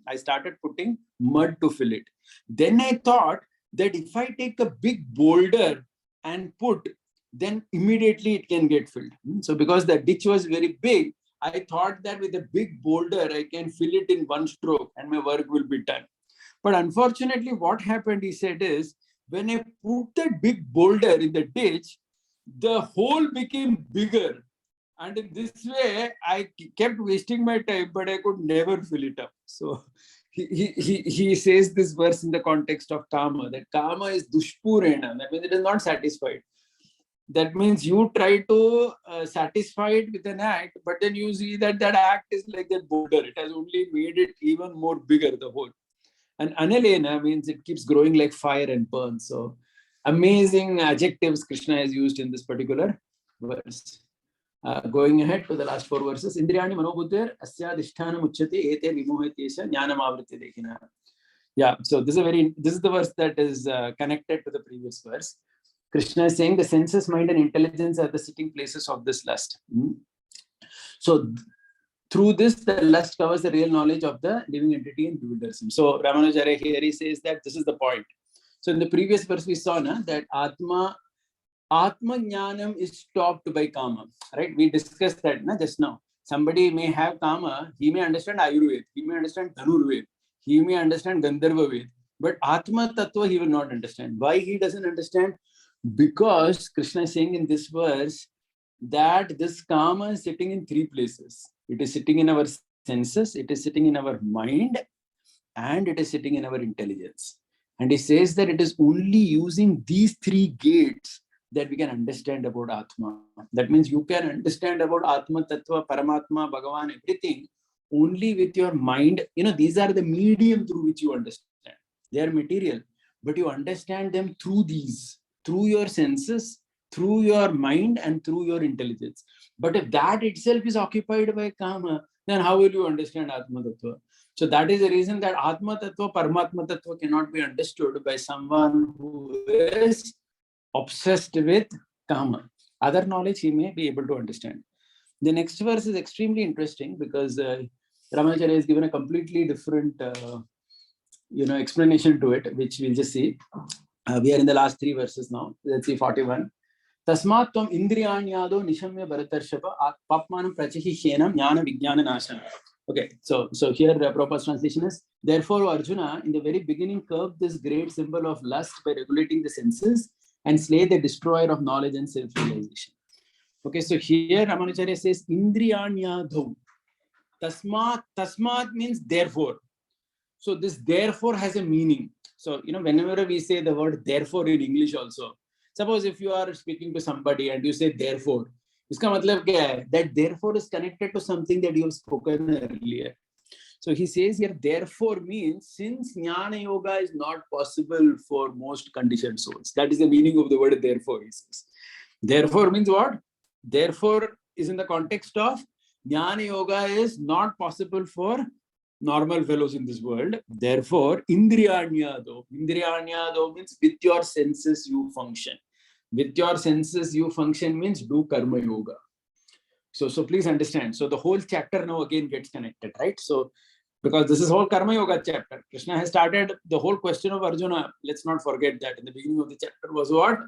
I started putting mud to fill it. Then I thought that if I take a big boulder and put, then immediately it can get filled. So because the ditch was very big, I thought that with a big boulder, I can fill it in one stroke and my work will be done. But unfortunately, what happened, he said, is when I put that big boulder in the ditch, the hole became bigger. And in this way, I kept wasting my time, but I could never fill it up. So he says this verse in the context of karma, that karma is dushpurena. That means it is not satisfied. That means you try to satisfy it with an act, but then you see that act is like that boulder. It has only made it even more bigger, the hole. And analena means it keeps growing like fire and burns. So amazing adjectives Krishna has used in this particular verse. Going ahead to the last 4 verses. Indriyani manobuddhir asyadhisthana muchyate ete vimohetesha jnanam avriti dekhina. Yeah, so this is the verse that is connected to the previous verse. Krishna is saying the senses, mind and intelligence are the sitting places of this lust. So through this, the lust covers the real knowledge of the living entity and bewilders him. So Ramanujacharya here, he says that this is the point. So in the previous verse we saw that Atma Jnanam is stopped by Kama, right? We discussed that just now. Somebody may have Kama, he may understand Ayurveda, he may understand Dhanurveda, he may understand Gandharva Ved, but Atma Tattva he will not understand. Why he doesn't understand? Because Krishna is saying in this verse that this karma is sitting in three places. It is sitting in our senses, it is sitting in our mind, and it is sitting in our intelligence. And he says that it is only using these three gates that we can understand about Atma. That means you can understand about Atma, Tattva, Paramatma, Bhagavan, everything only with your mind. These are the medium through which you understand. They are material, but you understand them through these, through your senses, through your mind, and through your intelligence. But if that itself is occupied by Kama, then how will you understand Atma Tattva? So that is the reason that Atma Tattva, Paramatma Tattva cannot be understood by someone who is obsessed with Kama. Other knowledge he may be able to understand. The next verse is extremely interesting because Ramacharya has given a completely different explanation to it, which we'll just see. We are in the last three verses now. Let's see 41. Tasmat tvam indriyanyado nishamya bharatarshava papmanam prachihishenam jnana vijnana nashana. Okay, so here the proper translation is, therefore Arjuna in the very beginning curbed this great symbol of lust by regulating the senses and slay the destroyer of knowledge and self-realization. Okay, so here Ramanacharya says indriyanyado. Tasmat means therefore. So this therefore has a meaning. So whenever we say the word therefore in English also, suppose if you are speaking to somebody and you say therefore, iska matlab kya hai? That therefore is connected to something that you have spoken earlier. So he says here, therefore means since Jnana Yoga is not possible for most conditioned souls. That is the meaning of the word therefore, he says. Therefore means what? Therefore is in the context of Jnana Yoga is not possible for normal fellows in this world. Therefore, Indriyanyado. Indriyanyado means with your senses you function. With your senses you function means do Karma Yoga. So please understand. So the whole chapter now again gets connected, right? So because this is whole Karma Yoga chapter. Krishna has started the whole question of Arjuna. Let's not forget that in the beginning of the chapter was what?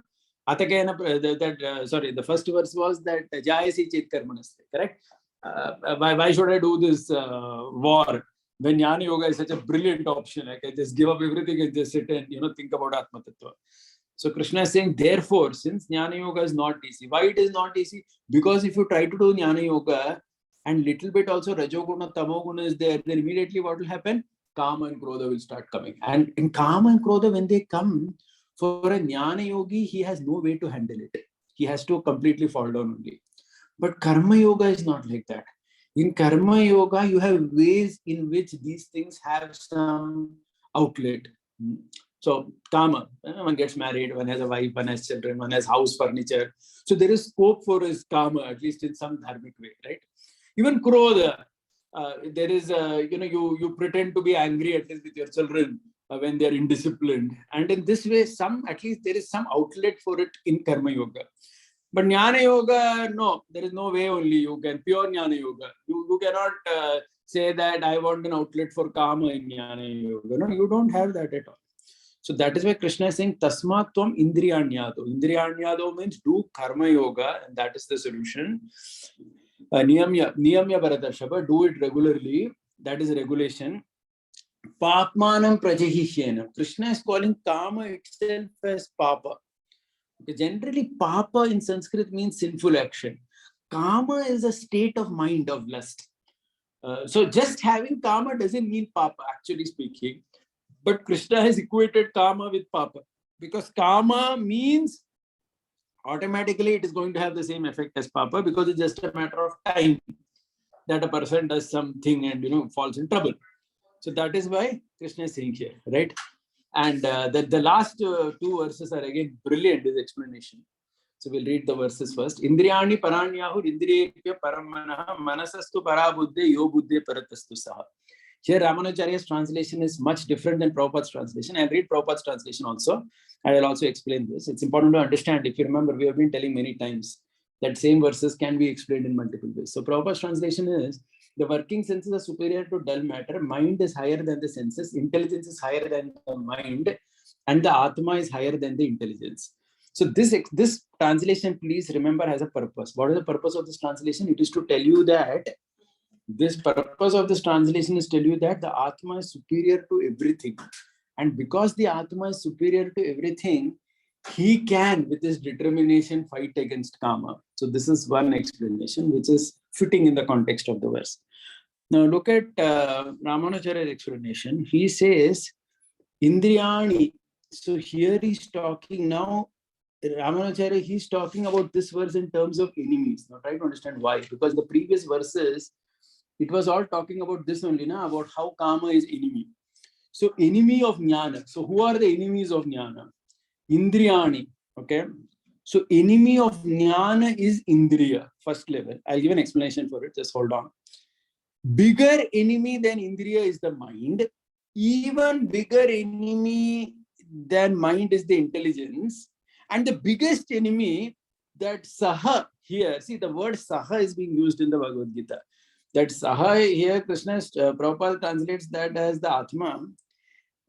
The first verse was that Jayasi Chet Karmanaste, correct? Why should I do this war when Jnana Yoga is such a brilliant option? I can just give up everything and just sit and think about Atma Tattva. So Krishna is saying, therefore, since Jnana Yoga is not easy. Why it is not easy? Because if you try to do Jnana Yoga and little bit also Rajoguna, Tamoguna is there, then immediately what will happen? Kama and Krodha will start coming. And in Kama and Krodha, when they come, for a Jnana Yogi, he has no way to handle it. He has to completely fall down only. But Karma Yoga is not like that. In Karma Yoga, you have ways in which these things have some outlet. So Kama, one gets married, one has a wife, one has children, one has house, furniture. So there is scope for his Kama, at least in some dharmic way, right? Even Krodha, there is, you pretend to be angry at least with your children when they are indisciplined. And in this way, at least there is some outlet for it in Karma Yoga. But Jnana Yoga, no, there is no way only you can, pure Jnana Yoga. You cannot say that I want an outlet for Kama in Jnana Yoga. No, you don't have that at all. So that is why Krishna is saying, Tasmat tvam indriyanyado. Indriyanyado means do Karma Yoga, and that is the solution. Niyamya Bharatarshava, do it regularly. That is regulation. Papmanam prajahishyena. Krishna is calling Kama itself as Papa. Generally, Papa in Sanskrit means sinful action. Kama is a state of mind of lust. So just having Kama doesn't mean Papa, actually speaking. But Krishna has equated Kama with Papa. Because Kama means automatically it is going to have the same effect as Papa, because it's just a matter of time that a person does something and falls in trouble. So that is why Krishna is saying here, right? And the last two verses are again brilliant, his explanation. So we'll read the verses first. Indriyani paranyahur indriyepya paramanaha manasastu parabuddhe yo buddhe paratastu saha. Here Ramanacharya's translation is much different than Prabhupada's translation. I'll read Prabhupada's translation also. I will also explain this. It's important to understand. If you remember, we have been telling many times that same verses can be explained in multiple ways. So Prabhupada's translation is, the working senses are superior to dull matter. Mind is higher than the senses. Intelligence is higher than the mind. And the Atma is higher than the intelligence. So this translation, please remember, has a purpose. What is the purpose of this translation? It is to tell you that this purpose of this translation is tell you that the Atma is superior to everything. And because the Atma is superior to everything, he can, with his determination, fight against kama. So this is one explanation which is fitting in the context of the verse. Now look at Ramanujara's explanation. He says, Indriyani. So here he's talking now, Ramanujara, he's talking about this verse in terms of enemies. Now try to understand why. Because the previous verses, it was all talking about this only, na, about how kama is enemy. So enemy of jnana. So who are the enemies of jnana? Indriyani. Okay. So enemy of jnana is Indriya, first level. I'll give an explanation for it. Just hold on. Bigger enemy than Indriya is the mind. Even bigger enemy than mind is the intelligence. And the biggest enemy that Saha here, see the word Saha is being used in the Bhagavad Gita. That Saha here, Prabhupada translates that as the Atma.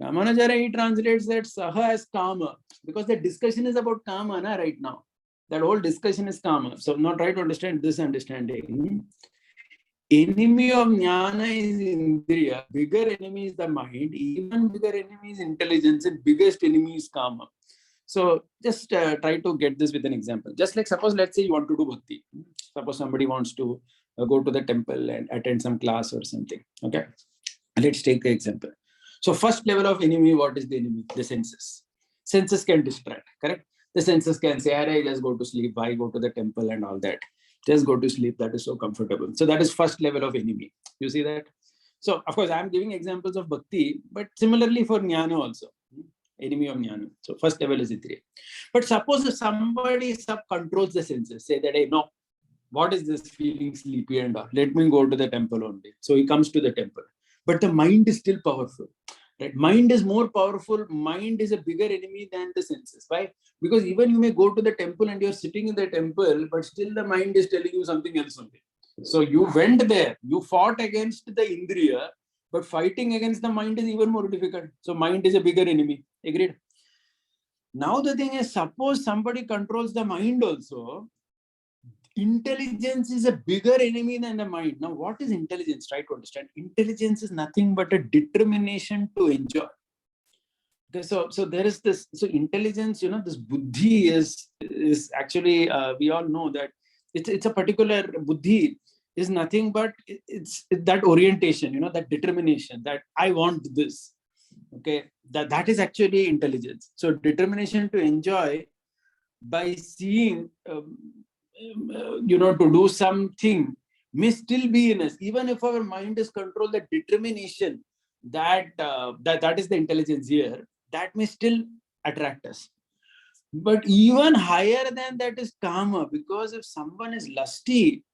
Ramanujara, he translates that Saha as Kama. Because the discussion is about Kama na, right now. That whole discussion is Kama. So now try to understand this understanding. Enemy of jnana is Indriya, bigger enemy is the mind, even bigger enemy is intelligence, and biggest enemy is kama. So just try to get this with an example. Just like suppose, let's say you want to do bhakti. Suppose somebody wants to go to the temple and attend some class or something. Okay, let's take the example. So first level of enemy, what is the enemy? The senses. Senses can distract, correct? The senses can say, "Arey, just go to sleep, why go to the temple," and all that. Just go to sleep, that is so comfortable. So that is first level of enemy. You see that? So of course, I'm giving examples of bhakti, but similarly for jnana also. Enemy of jnana. So first level is Indriya. But suppose if somebody sub-controls the senses, say that, hey, no, what is this feeling sleepy and all? Let me go to the temple only. So he comes to the temple. But the mind is still powerful. Right? Mind is more powerful. Mind is a bigger enemy than the senses. Why? Because even you may go to the temple and you're sitting in the temple, but still the mind is telling you something else only. So you went there, you fought against the Indriya, but fighting against the mind is even more difficult. So mind is a bigger enemy. Agreed? Now the thing is, suppose somebody controls the mind also, intelligence is a bigger enemy than the mind. Now, what is intelligence? Try to understand. Intelligence is nothing but a determination to enjoy. Okay, so there is this. So intelligence, this buddhi is actually we all know that it's a particular buddhi is nothing but it's that orientation, that determination that I want this. Okay, that is actually intelligence. So determination to enjoy by seeing. To do something may still be in us, even if our mind is controlled. The determination that is the intelligence here, that may still attract us. But even higher than that is kama, because if someone is lusty,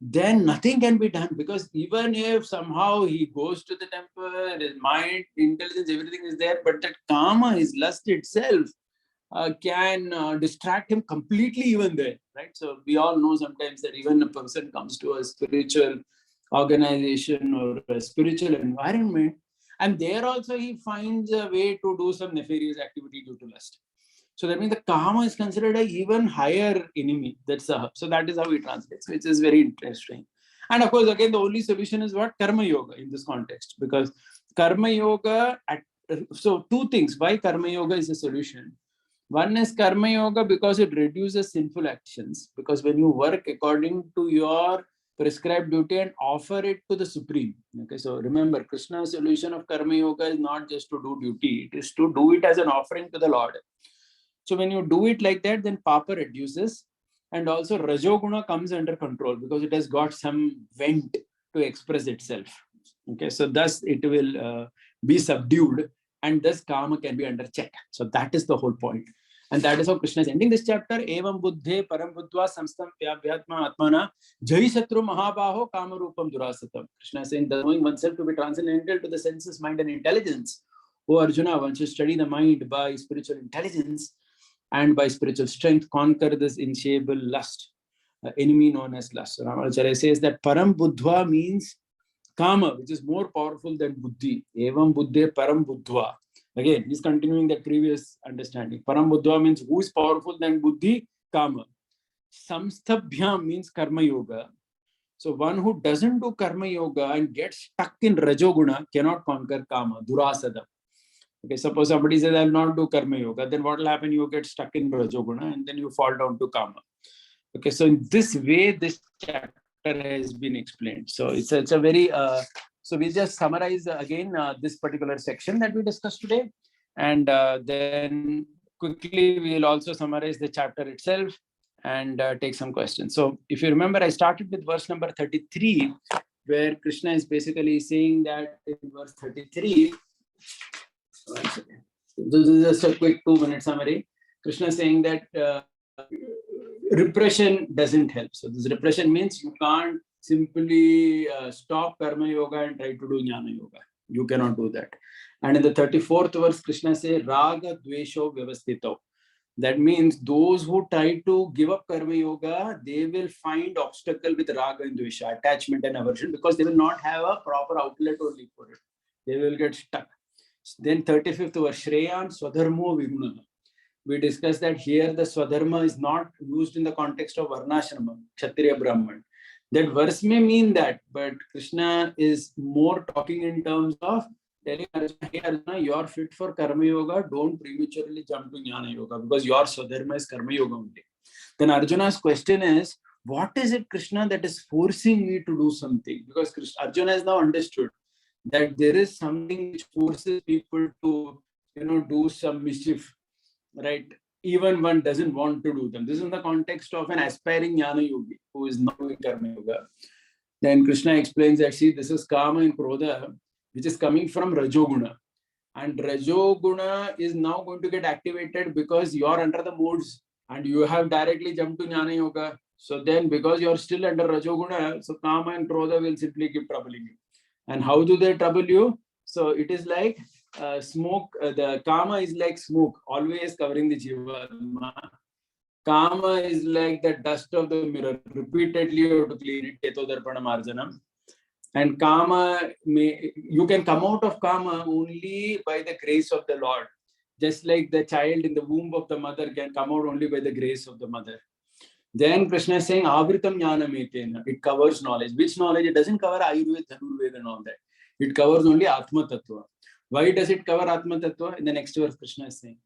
then nothing can be done. Because even if somehow he goes to the temple, his mind, intelligence, everything is there, but that kama, his lust itself, can distract him completely even there, right? So we all know sometimes that even a person comes to a spiritual organization or a spiritual environment, and there also he finds a way to do some nefarious activity due to lust. So that means the kama is considered an even higher enemy. So that is how he translates, which is very interesting. And of course, again, the only solution is what? Karma yoga in this context, because karma yoga, so two things. Why karma yoga is a solution? One is karma yoga because it reduces sinful actions. Because when you work according to your prescribed duty and offer it to the Supreme. Okay, so remember, Krishna's solution of karma yoga is not just to do duty, it is to do it as an offering to the Lord. So when you do it like that, then papa reduces, and also rajoguna comes under control because it has got some vent to express itself. Okay, so thus it will be subdued, and thus kama can be under check. So that is the whole point. And that is how Krishna is ending this chapter. Evam buddhe param buddhva samstam vyatma atmana jai satru mahabaho kama rupam durasatam. Krishna is saying, knowing oneself to be transcendental to the senses, mind, and intelligence. O Arjuna, one should study the mind by spiritual intelligence and by spiritual strength, conquer this insatiable lust, enemy known as lust. So Ramanujara says that param buddhva means kama, which is more powerful than buddhi. Evam buddhe param buddhva. Again, he's continuing that previous understanding. Param buddhva means who is powerful than buddhi? Kama. Samsthabhyam means karma yoga. So one who doesn't do karma yoga and gets stuck in rajoguna cannot conquer kama, durasada. Okay, suppose somebody says, I'll not do karma yoga, then what will happen? You get stuck in rajoguna and then you fall down to kama. Okay, so in this way, this chapter has been explained. So it's a very, so we just summarize again this particular section that we discussed today. And then quickly, we will also summarize the chapter itself and take some questions. So if you remember, I started with verse number 33, where Krishna is basically saying that in verse 33, this is just a quick 2-minute summary. Krishna is saying that repression doesn't help. So this repression means you can't simply stop karma yoga and try to do jnana yoga. You cannot do that. And in the 34th verse, Krishna says, Raga Dvesho Vyavastito. That means those who try to give up karma yoga, they will find obstacle with raga and dvesha, attachment and aversion, because they will not have a proper outlet only for it. They will get stuck. Then 35th verse, Shreyan Swadharmo Viruna. We discussed that here the Swadharma is not used in the context of Varnashrama, Kshatriya Brahman. That verse may mean that, but Krishna is more talking in terms of telling Arjuna, hey Arjuna, you are fit for Karma Yoga, don't prematurely jump to Jnana Yoga, because your Swadharma is Karma Yoga only. Then Arjuna's question is, what is it, Krishna, that is forcing me to do something? Because Arjuna has now understood that there is something which forces people to, do some mischief, right? Even one doesn't want to do them. This is in the context of an aspiring Jnana Yogi who is not doing Karma Yoga. Then Krishna explains that, see, this is Kama and Krodha, which is coming from Rajoguna. And Rajoguna is now going to get activated because you are under the modes and you have directly jumped to Jnana Yoga. So then, because you are still under Rajoguna, so Kama and Krodha will simply keep troubling you. And how do they trouble you? So it is like smoke. The Kama is like smoke, always covering the Jiva. Kama is like the dust of the mirror. Repeatedly you have to clean it. Teto Darpana Marjanam. And Kama, you can come out of Kama only by the grace of the Lord. Just like the child in the womb of the mother can come out only by the grace of the mother. Then Krishna is saying, Avritam Jnanam Etena. It covers knowledge. Which knowledge? It doesn't cover Ayurveda, Dhanurveda and all that. It covers only Atma Tattva. Why does it cover Atma Tattva? In the next verse, Krishna is saying,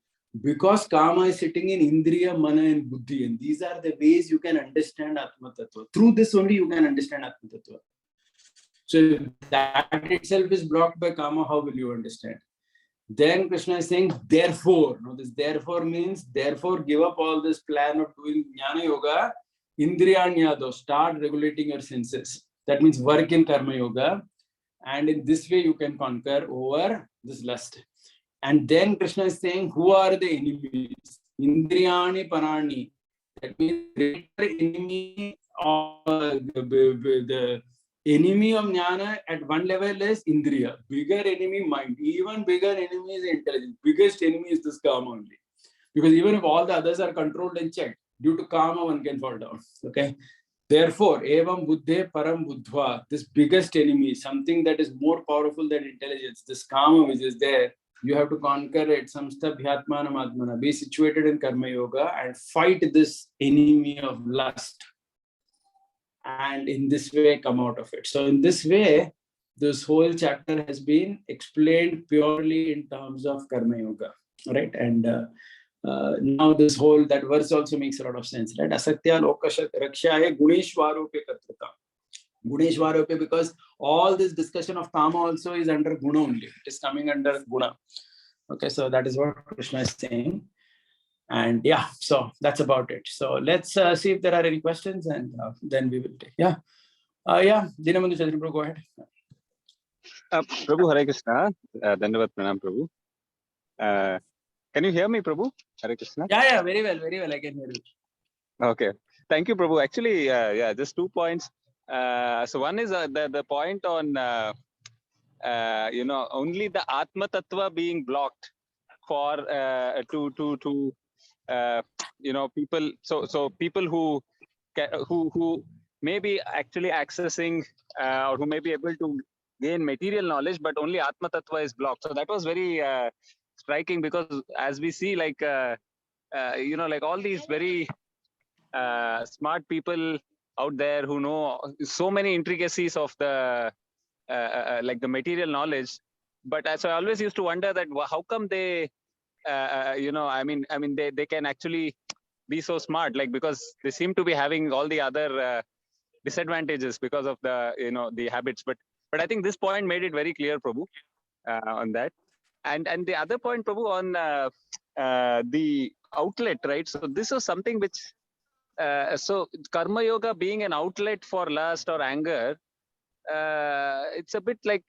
because Kama is sitting in Indriya, Mana and Buddhi. And these are the ways you can understand Atma Tattva. Through this only you can understand Atma Tattva. So if that itself is blocked by Kama, how will you understand? Then Krishna is saying, therefore. Now this therefore means, therefore give up all this plan of doing Jnana Yoga. Indriyanyado, start regulating your senses. That means work in Karma Yoga. And in this way you can conquer over this lust. And then Krishna is saying, who are the enemies? Indriyani Parani. That means greater enemy of the enemy of Jnana at one level is Indriya. Bigger enemy, mind. Even bigger enemy is intelligence. Biggest enemy is this Kama only. Because even if all the others are controlled and checked, due to Kama, one can fall down. Okay. Therefore, evam buddhe param buddhva, this biggest enemy, something that is more powerful than intelligence, this Kama which is there, you have to conquer it. Samstha bhyatmanam atmana. Be situated in Karma Yoga and fight this enemy of lust. And in this way, come out of it. So in this way, this whole chapter has been explained purely in terms of Karma Yoga, right? And now this whole, that verse also makes a lot of sense, right? Asatya lokasha rakshaye guneshwarope katrata. Guneshwarope, because all this discussion of Kama also is under Guna only. It is coming under Guna. Okay, so that is what Krishna is saying. And yeah, so that's about it. So let's see if there are any questions, and then we will take. Yeah. Dinabandhu Chandra Prabhu, go ahead. Prabhu, Hare Krishna. Dandavat Pranam, Prabhu. Can you hear me, Prabhu? Hare Krishna. Yeah, very well, I can hear you. Okay, thank you, Prabhu. Actually, just 2 points. So one is the point on only the Atma Tattva being blocked for people. So people who may be actually accessing or who may be able to gain material knowledge, but only Atma Tattva is blocked. So that was very striking, because as we see, like like all these very smart people out there who know so many intricacies of the like the material knowledge, but so I always used to wonder that how come they, they can actually be so smart, like, because they seem to be having all the other disadvantages because of the, the habits. But I think this point made it very clear, Prabhu, on that. And the other point, Prabhu, on the outlet, right? So this is something which, so karma yoga being an outlet for lust or anger, it's a bit like,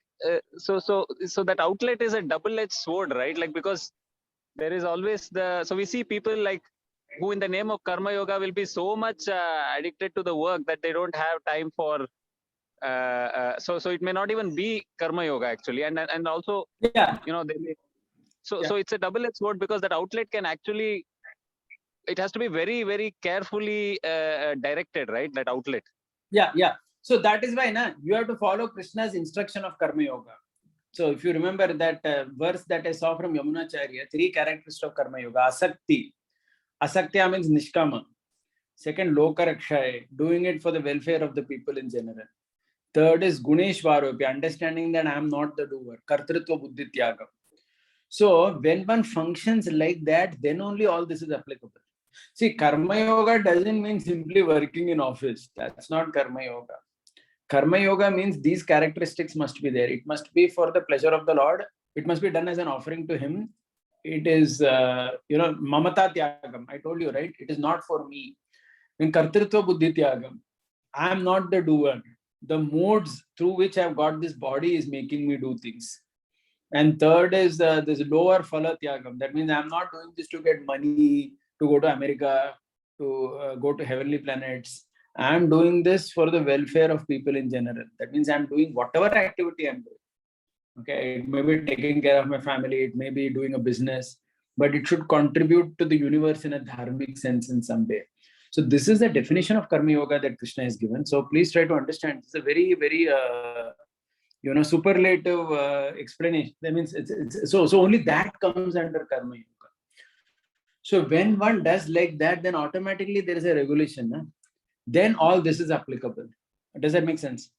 so that outlet is a double-edged sword, right? Like, because there is always so we see people like who in the name of karma yoga will be so much addicted to the work that they don't have time for, so it may not even be karma yoga actually. And also, Yeah. they may, so Yeah. so it's a double-edged sword, because that outlet can actually, it has to be very, very carefully directed, right? That outlet. Yeah. So that is why you have to follow Krishna's instruction of karma yoga. So if you remember that verse that I saw from Yamunacharya, 3 characteristics of karma yoga: asakti. Asaktya means nishkama. Second, lokarakshaye, doing it for the welfare of the people in general. Third is guneshvaropi, understanding that I am not the doer. Kartritva buddhi tyagam. So when one functions like that, then only all this is applicable. See, karma yoga doesn't mean simply working in office. That's not karma yoga. Karma yoga means these characteristics must be there. It must be for the pleasure of the Lord. It must be done as an offering to Him. It is, mamata tyagam. I told you, right? It is not for me. In kartritva buddhi tyagam, I am not the doer. The modes through which I have got this body is making me do things. And third is this lower phala tyagam. That means I'm not doing this to get money, to go to America, to go to heavenly planets. I'm doing this for the welfare of people in general. That means I'm doing whatever activity I'm doing. Okay, it may be taking care of my family, it may be doing a business, but it should contribute to the universe in a dharmic sense in some way. So this is the definition of karma yoga that Krishna has given. So please try to understand. It's a very, very superlative explanation. That means so only that comes under karma yoga. So when one does like that, then automatically there is a regulation. Then all this is applicable. Does that make sense?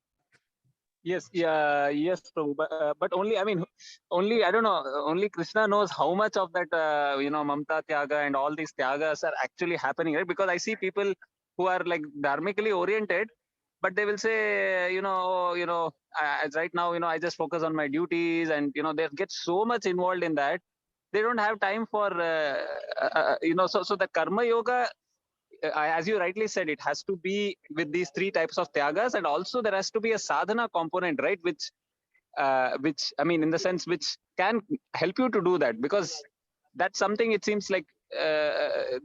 Yes, yeah, yes, Prabhu. But only, I mean, only, I don't know, only Krishna knows how much of that, Mamta Tyaga and all these Tyagas are actually happening, right? Because I see people who are like dharmically oriented, but they will say, as right now, I just focus on my duties, and, they get so much involved in that. They don't have time for, so the karma yoga, as you rightly said, it has to be with these 3 types of tyagas, and also there has to be a sadhana component, right? Which I mean, in the sense, which can help you to do that, because that's something, it seems like,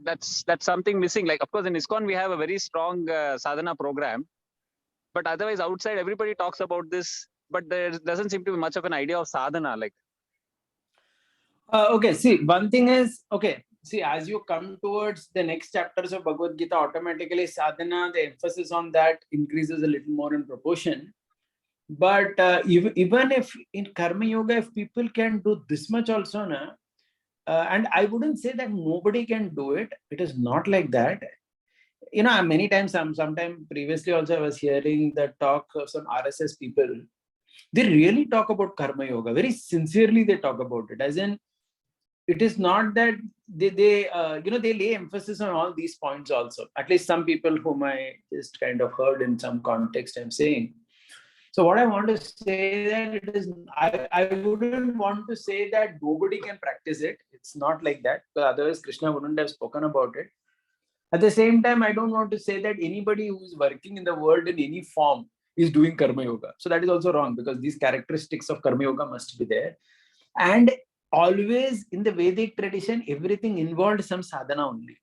that's something missing. Like, of course, in ISKCON we have a very strong sadhana program, but otherwise outside everybody talks about this, but there doesn't seem to be much of an idea of sadhana. Like, okay, see, one thing is, okay, see, as you come towards the next chapters of Bhagavad Gita, automatically sadhana, the emphasis on that increases a little more in proportion. But even if in karma yoga, if people can do this much also, and I wouldn't say that nobody can do it. It is not like that. Many times, sometime previously also, I was hearing the talk of some RSS people. They really talk about karma yoga. Very sincerely, they talk about it. As in, it is not that they lay emphasis on all these points also. At least some people whom I just kind of heard in some context, I'm saying. So what I want to say that it is, I wouldn't want to say that nobody can practice it. It's not like that, because otherwise Krishna wouldn't have spoken about it. At the same time, I don't want to say that anybody who is working in the world in any form is doing karma yoga. So that is also wrong, because these characteristics of karma yoga must be there. And always in the Vedic tradition, everything involved some sadhana only.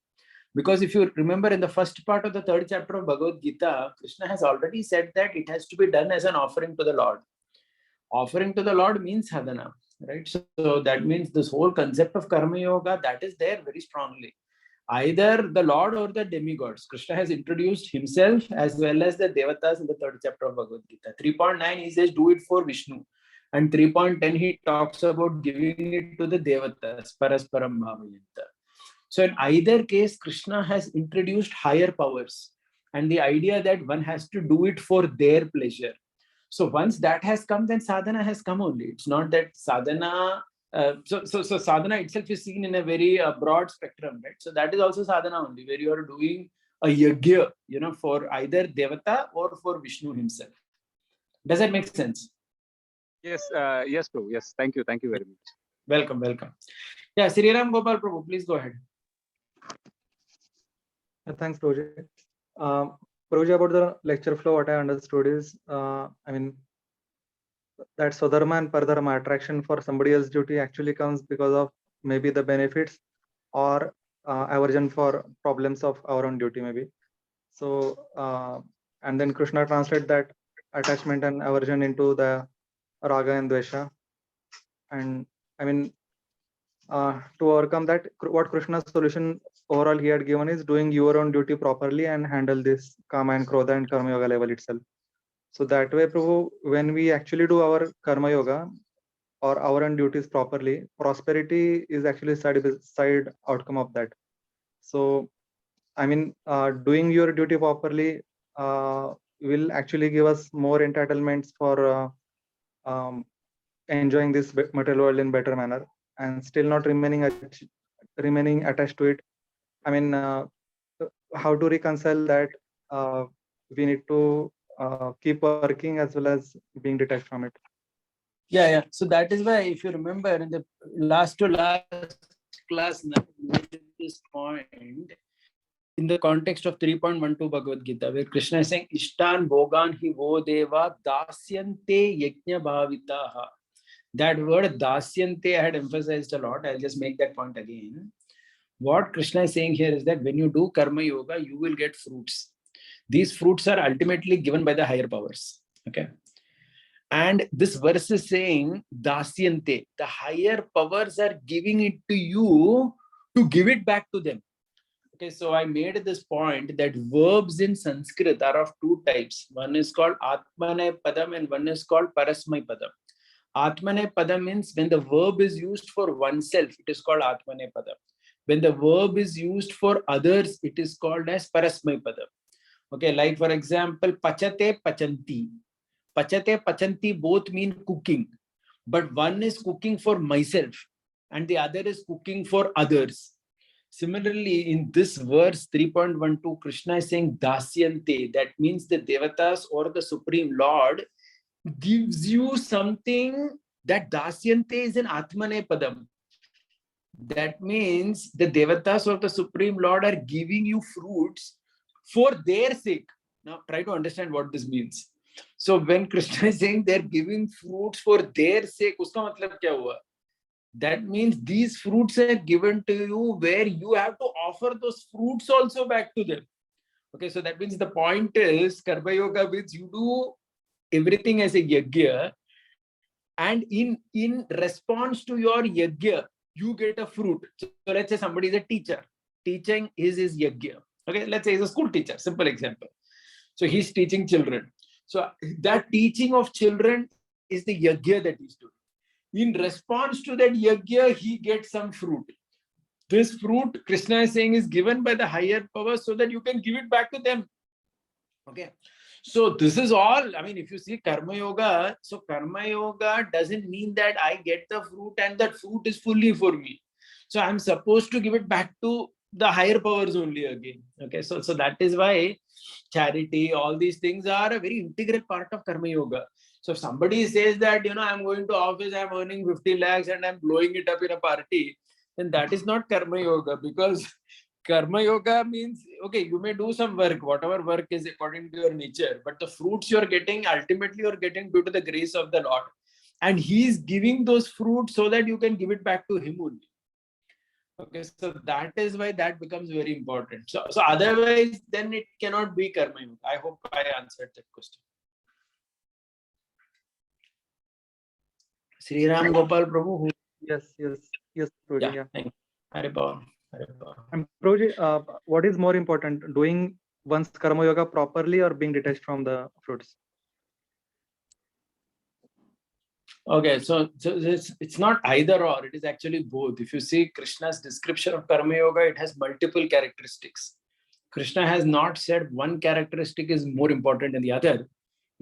Because if you remember in the first part of the 3rd chapter of Bhagavad Gita, Krishna has already said that it has to be done as an offering to the Lord. Offering to the Lord means sadhana, right? So that means this whole concept of karma yoga, that is there very strongly. Either the Lord or the demigods. Krishna has introduced himself as well as the devatas in the 3rd chapter of Bhagavad Gita. 3.9 he says do it for Vishnu. And 3.10 he talks about giving it to the devatas, parasparam bhavayanta. So in either case, Krishna has introduced higher powers and the idea that one has to do it for their pleasure. So once that has come, then sadhana has come only. It's not that sadhana. So sadhana itself is seen in a very broad spectrum, right? So that is also sadhana only, where you are doing a yajna, for either Devata or for Vishnu himself. Does that make sense? Yes, yes, Prabhu. Yes, thank you very much. Welcome, welcome. Yeah, Sri Ram Gopal Prabhu, please go ahead. Thanks, Prabhuji. Prabhuji, about the lecture flow, what I understood is, that Swadharma and Paradharma, attraction for somebody else's duty, actually comes because of maybe the benefits or aversion for problems of our own duty, maybe. So, and then Krishna translate that attachment and aversion into the raga and dvesha. And to overcome that, what Krishna's solution overall he had given is doing your own duty properly and handle this kama and krodha and karma yoga level itself. So that way, Prabhu, when we actually do our karma yoga or our own duties properly, prosperity is actually side outcome of that. So, doing your duty properly will actually give us more entitlements for enjoying this material world in better manner, and still not remaining attached to it. How to reconcile that? We need to keep working as well as being detached from it. Yeah. So that is why, if you remember, in the last class, I made this point in the context of 3.12 Bhagavad Gita, where Krishna is saying, Ishtan Bhogan hi vo deva dasyante yajna bhavitaha. That word dasyante I had emphasized a lot. I'll just make that point again. What Krishna is saying here is that when you do karma yoga, you will get fruits. These fruits are ultimately given by the higher powers. Okay. And this verse is saying, dasyante, the higher powers are giving it to you to give it back to them. Okay, so I made this point that verbs in Sanskrit are of two types. One is called Atmane Padam and one is called Parasmai Padam. Atmane Padam means when the verb is used for oneself, it is called Atmane Padam. When the verb is used for others, it is called as Parasmai Padam. Okay, like for example, Pachate Pachanti. Pachate Pachanti both mean cooking, but one is cooking for myself and the other is cooking for others. Similarly, in this verse 3.12, Krishna is saying Dasyante. That means the Devatas or the Supreme Lord gives you something. That Dasyante is in Atmane Padam. That means the Devatas or the Supreme Lord are giving you fruits for their sake. Now try to understand what this means. So when Krishna is saying they're giving fruits for their sake, uska matlab kya hua? That means these fruits are given to you where you have to offer those fruits also back to them. Okay, so that means the point is, Karma Yoga means you do everything as a yajna, and in response to your yajna, you get a fruit. So let's say somebody is a teacher. Teaching is his yajna. Okay, let's say he's a school teacher, simple example. So he's teaching children. So that teaching of children is the yajna that he's doing. In response to that yajna, he gets some fruit. This fruit, Krishna is saying, is given by the higher power so that you can give it back to them. Okay. So this is all, if you see Karma Yoga, so Karma Yoga doesn't mean that I get the fruit and that fruit is fully for me. So I'm supposed to give it back to the higher powers only again. Okay. So that is why charity, all these things are a very integral part of Karma Yoga. So if somebody says that, I'm going to office, I'm earning 50 lakhs and I'm blowing it up in a party, then that is not Karma Yoga, because Karma Yoga means, okay, you may do some work, whatever work is according to your nature, but the fruits you're getting, ultimately you're getting due to the grace of the Lord. And He's giving those fruits so that you can give it back to Him only. Okay, so that is why that becomes very important. So otherwise, then it cannot be Karma Yoga. I hope I answered that question. Sri Ram Gopal Prabhu. Yes, Prabhuji. Yeah. Thank you. Haribol. And Prabhuji, what is more important, doing one's karma yoga properly or being detached from the fruits? Okay, so it's not either or, it is actually both. If you see Krishna's description of Karma Yoga, it has multiple characteristics. Krishna has not said one characteristic is more important than the other.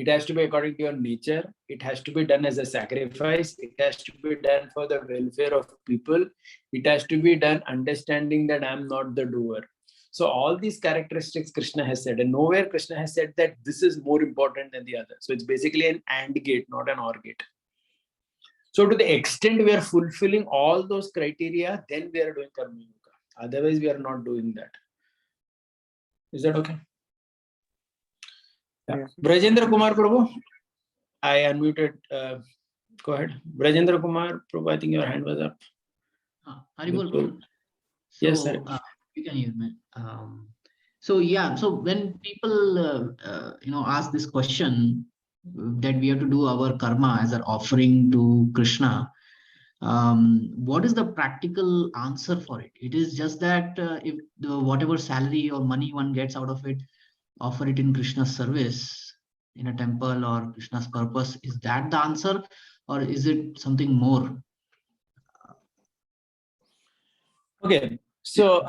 It has to be according to your nature. It has to be done as a sacrifice. It has to be done for the welfare of people. It has to be done understanding that I'm not the doer. So all these characteristics Krishna has said, and nowhere Krishna has said that this is more important than the other. So it's basically an AND gate, not an OR gate. So to the extent we are fulfilling all those criteria, then we are doing Karma Yoga. Otherwise, we are not doing that. Is that okay? Yeah. Brajendra Kumar Prabhu, I unmuted. Go ahead. Brajendra Kumar Prabhu, I think your hand was up. Haribol, Prabhu. So, yes, sir. You can hear me. So yeah, so when people ask this question that we have to do our karma as an offering to Krishna, what is the practical answer for it? It is just that if whatever salary or money one gets out of it, offer it in Krishna's service in a temple or Krishna's purpose. Is that the answer, or is it something more? Okay, so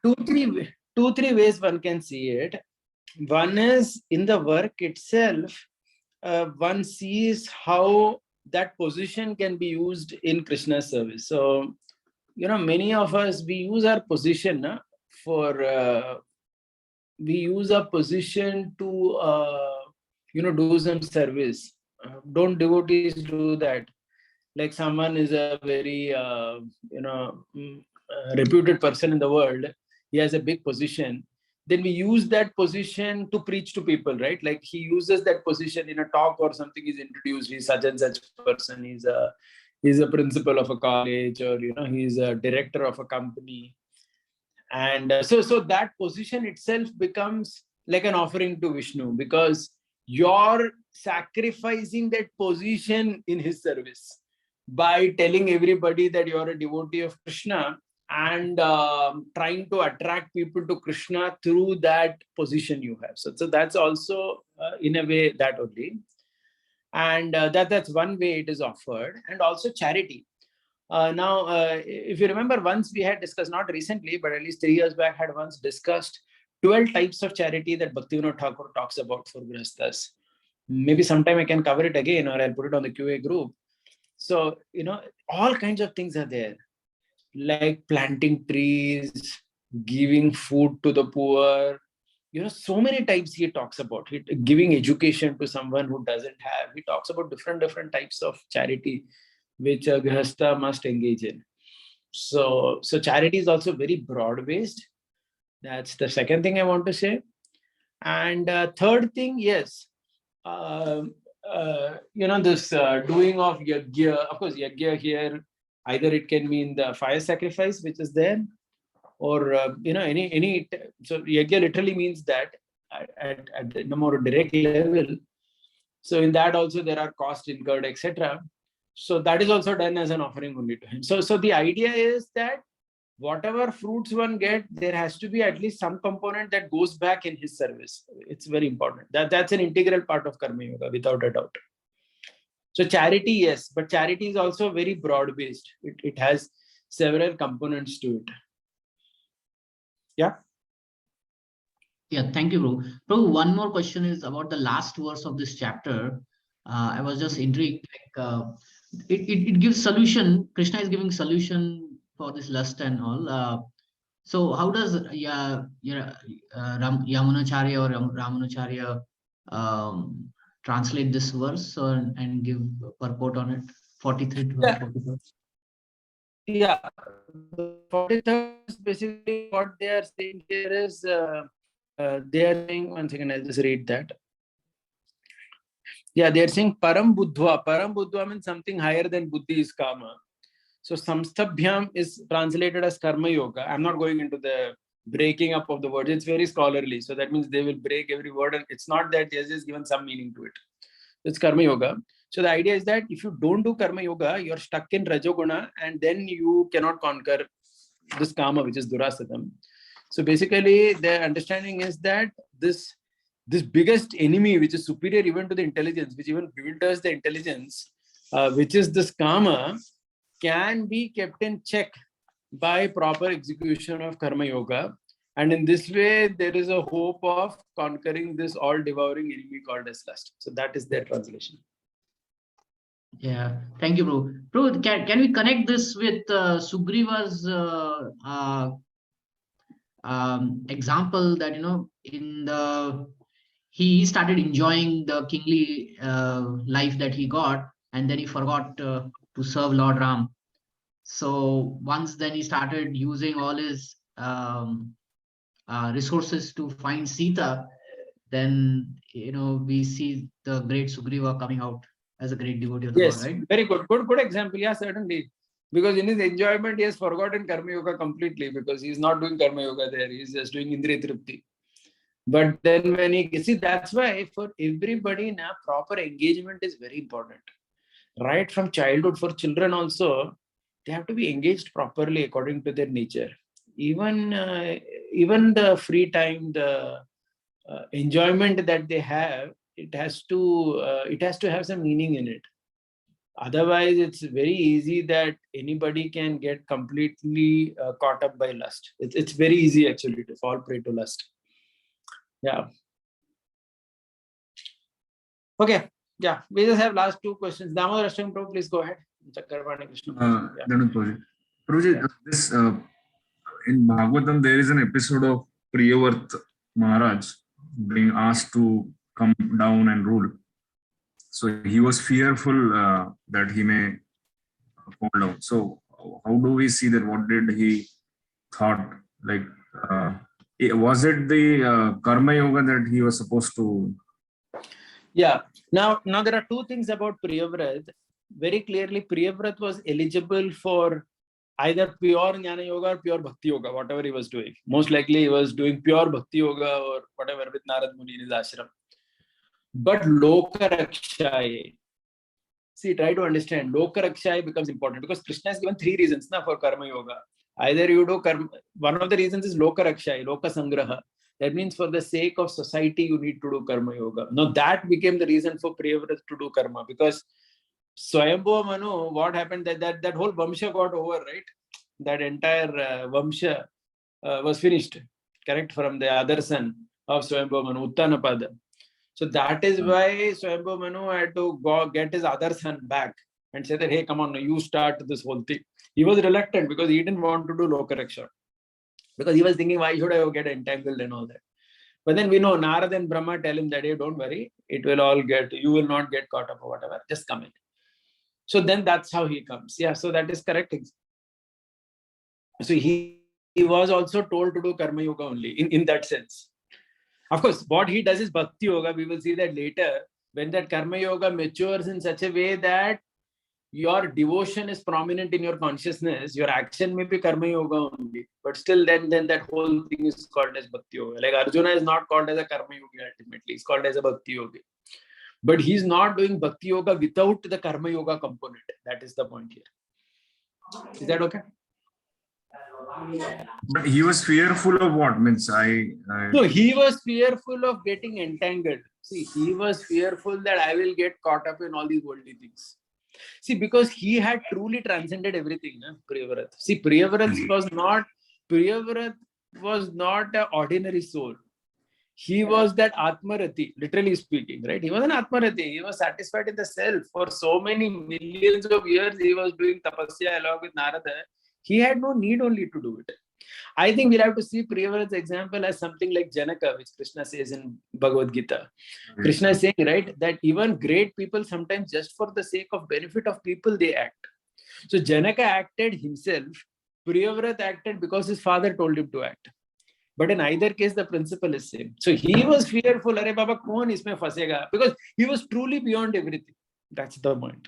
two, three ways one can see it. One is in the work itself, one sees how that position can be used in Krishna's service. So, many of us, we use our position we use our position to, do some service. Don't devotees do that? Like someone is a very, reputed person in the world. He has a big position. Then we use that position to preach to people, right? Like he uses that position in a talk or something. He's introduced. He's such and such person. He's a principal of a college, or he's a director of a company. And so that position itself becomes like an offering to Vishnu, because you're sacrificing that position in his service by telling everybody that you're a devotee of Krishna, and trying to attract people to Krishna through that position you have. So that's also in a way that only. And that's one way it is offered. And also charity. Now, if you remember, once we had discussed, not recently, but at least 3 years back, had once discussed 12 types of charity that Bhaktivinoda Thakur talks about for Grihasthas. Maybe sometime I can cover it again, or I'll put it on the QA group. So, all kinds of things are there, like planting trees, giving food to the poor. So many types he talks about. Giving education to someone who doesn't have. He talks about different types of charity which a Grihastha must engage in. So charity is also very broad-based. That's the second thing I want to say. And third thing, yes, this doing of yajna. Of course, yajna here, either it can mean the fire sacrifice which is there, or any. So yajna literally means that at the more direct level. So in that also there are costs incurred, etc. So that is also done as an offering only to him. So the idea is that whatever fruits one get, there has to be at least some component that goes back in his service. It's very important. That's an integral part of Karma Yoga, without a doubt. So charity, yes, but charity is also very broad-based. It has several components to it. Yeah. Yeah, thank you, Prabhu. Prabhu, one more question is about the last verse of this chapter. I was just intrigued. It gives solution. Krishna is giving solution for this lust and all. So how does Yamunacharya or Ramanacharya translate this verse and give purport on it? 43 to 44. Yeah, the 43rd is basically what they are saying here is they are saying, one second, I'll just read that. Yeah, they are saying Param Buddhva. Param Buddhva means something higher than Buddhi is Kama. So Samstabhyam is translated as Karma Yoga. I'm not going into the breaking up of the words. It's very scholarly. So that means they will break every word, and it's not that there's just given some meaning to it. It's Karma Yoga. So the idea is that if you don't do Karma Yoga, you're stuck in Rajoguna, and then you cannot conquer this Kama, which is Durasatam. So basically, their understanding is that this biggest enemy, which is superior even to the intelligence, which even bewilders the intelligence, which is this Kama, can be kept in check by proper execution of Karma Yoga. And in this way, there is a hope of conquering this all-devouring enemy called as lust. So that is their translation. Yeah, thank you, bro. Bro, can we connect this with Sugriva's example that, in the he started enjoying the kingly life that he got, and then he forgot to serve Lord Ram. So once then he started using all his resources to find Sita, then we see the great Sugriva coming out as a great devotee of the Lord, Yes, right? very good. Good example. Yeah, certainly. Because in his enjoyment, he has forgotten Karma Yoga completely because he's not doing Karma Yoga there. He's just doing Indriya Tripti. But then when he see, that's why for everybody now, proper engagement is very important. Right from childhood, for children also, they have to be engaged properly according to their nature. Even the free time, the enjoyment that they have, it has to have some meaning in it. Otherwise, it's very easy that anybody can get completely caught up by lust. It's very easy actually to fall prey to lust. Yeah. Okay. Yeah. We just have last two questions. Damodar Ashtam Prabhu, please go ahead. Chakravarti Krishna. Prabhuji, this in Bhagavatam there is an episode of Priyavrata Maharaj being asked to come down and rule. So he was fearful that he may fall down. So how do we see that? What did he thought? Like, was it the karma yoga that he was supposed to? Yeah. Now there are two things about Priyavrat. Very clearly, Priyavrat was eligible for either pure Jnana Yoga or pure Bhakti Yoga, whatever he was doing. Most likely he was doing pure Bhakti Yoga or whatever with Narad Muni in his ashram. But Loka Rakshaye. See, try to understand. Loka Rakshaye becomes important because Krishna has given three reasons for Karma Yoga. Either you do Karma, one of the reasons is Loka Rakshaye, Loka Sangraha. That means for the sake of society, you need to do Karma Yoga. Now that became the reason for Priyavrat to do Karma, because Swayambhuva Manu, what happened, that whole Vamsha got over, right? That entire Vamsha was finished, correct, from the other son of Swayambhuva Manu, Uttanapada. So that is why Swayambhuva Manu had to go get his other son back and say that, hey, come on, you start this whole thing. He was reluctant because he didn't want to do Lokaraksha. Because he was thinking, why should I get entangled and all that? But then we know Narad and Brahma tell him that, hey, don't worry, you will not get caught up or whatever, just come in. So then that's how he comes. Yeah, so that is correct. So he was also told to do Karma Yoga only in that sense. Of course, what he does is Bhakti Yoga. We will see that later when that Karma Yoga matures in such a way that your devotion is prominent in your consciousness, your action may be Karma Yoga only, but still then that whole thing is called as Bhakti Yoga. Like Arjuna is not called as a Karma Yogi ultimately, he's called as a Bhakti Yogi. But he's not doing Bhakti Yoga without the Karma Yoga component. That is the point here. Is that okay? But he was fearful of what? Means No, he was fearful of getting entangled. See, he was fearful that I will get caught up in all these worldly things. See, because he had truly transcended everything, Priyavrat. See, Priyavrat was not an ordinary soul. He was that Atmarati, literally speaking, right? He was an Atmarati. He was satisfied in the self. For so many millions of years, he was doing tapasya along with Narada. He had no need only to do it. I think we'll have to see Priyavrat's example as something like Janaka, which Krishna says in Bhagavad Gita. Krishna is saying, right, that even great people sometimes just for the sake of benefit of people, they act. So Janaka acted himself. Priyavrat acted because his father told him to act. But in either case, the principle is same. So he was fearful, Arey Baba, kaun isme fasega? Because he was truly beyond everything. That's the point.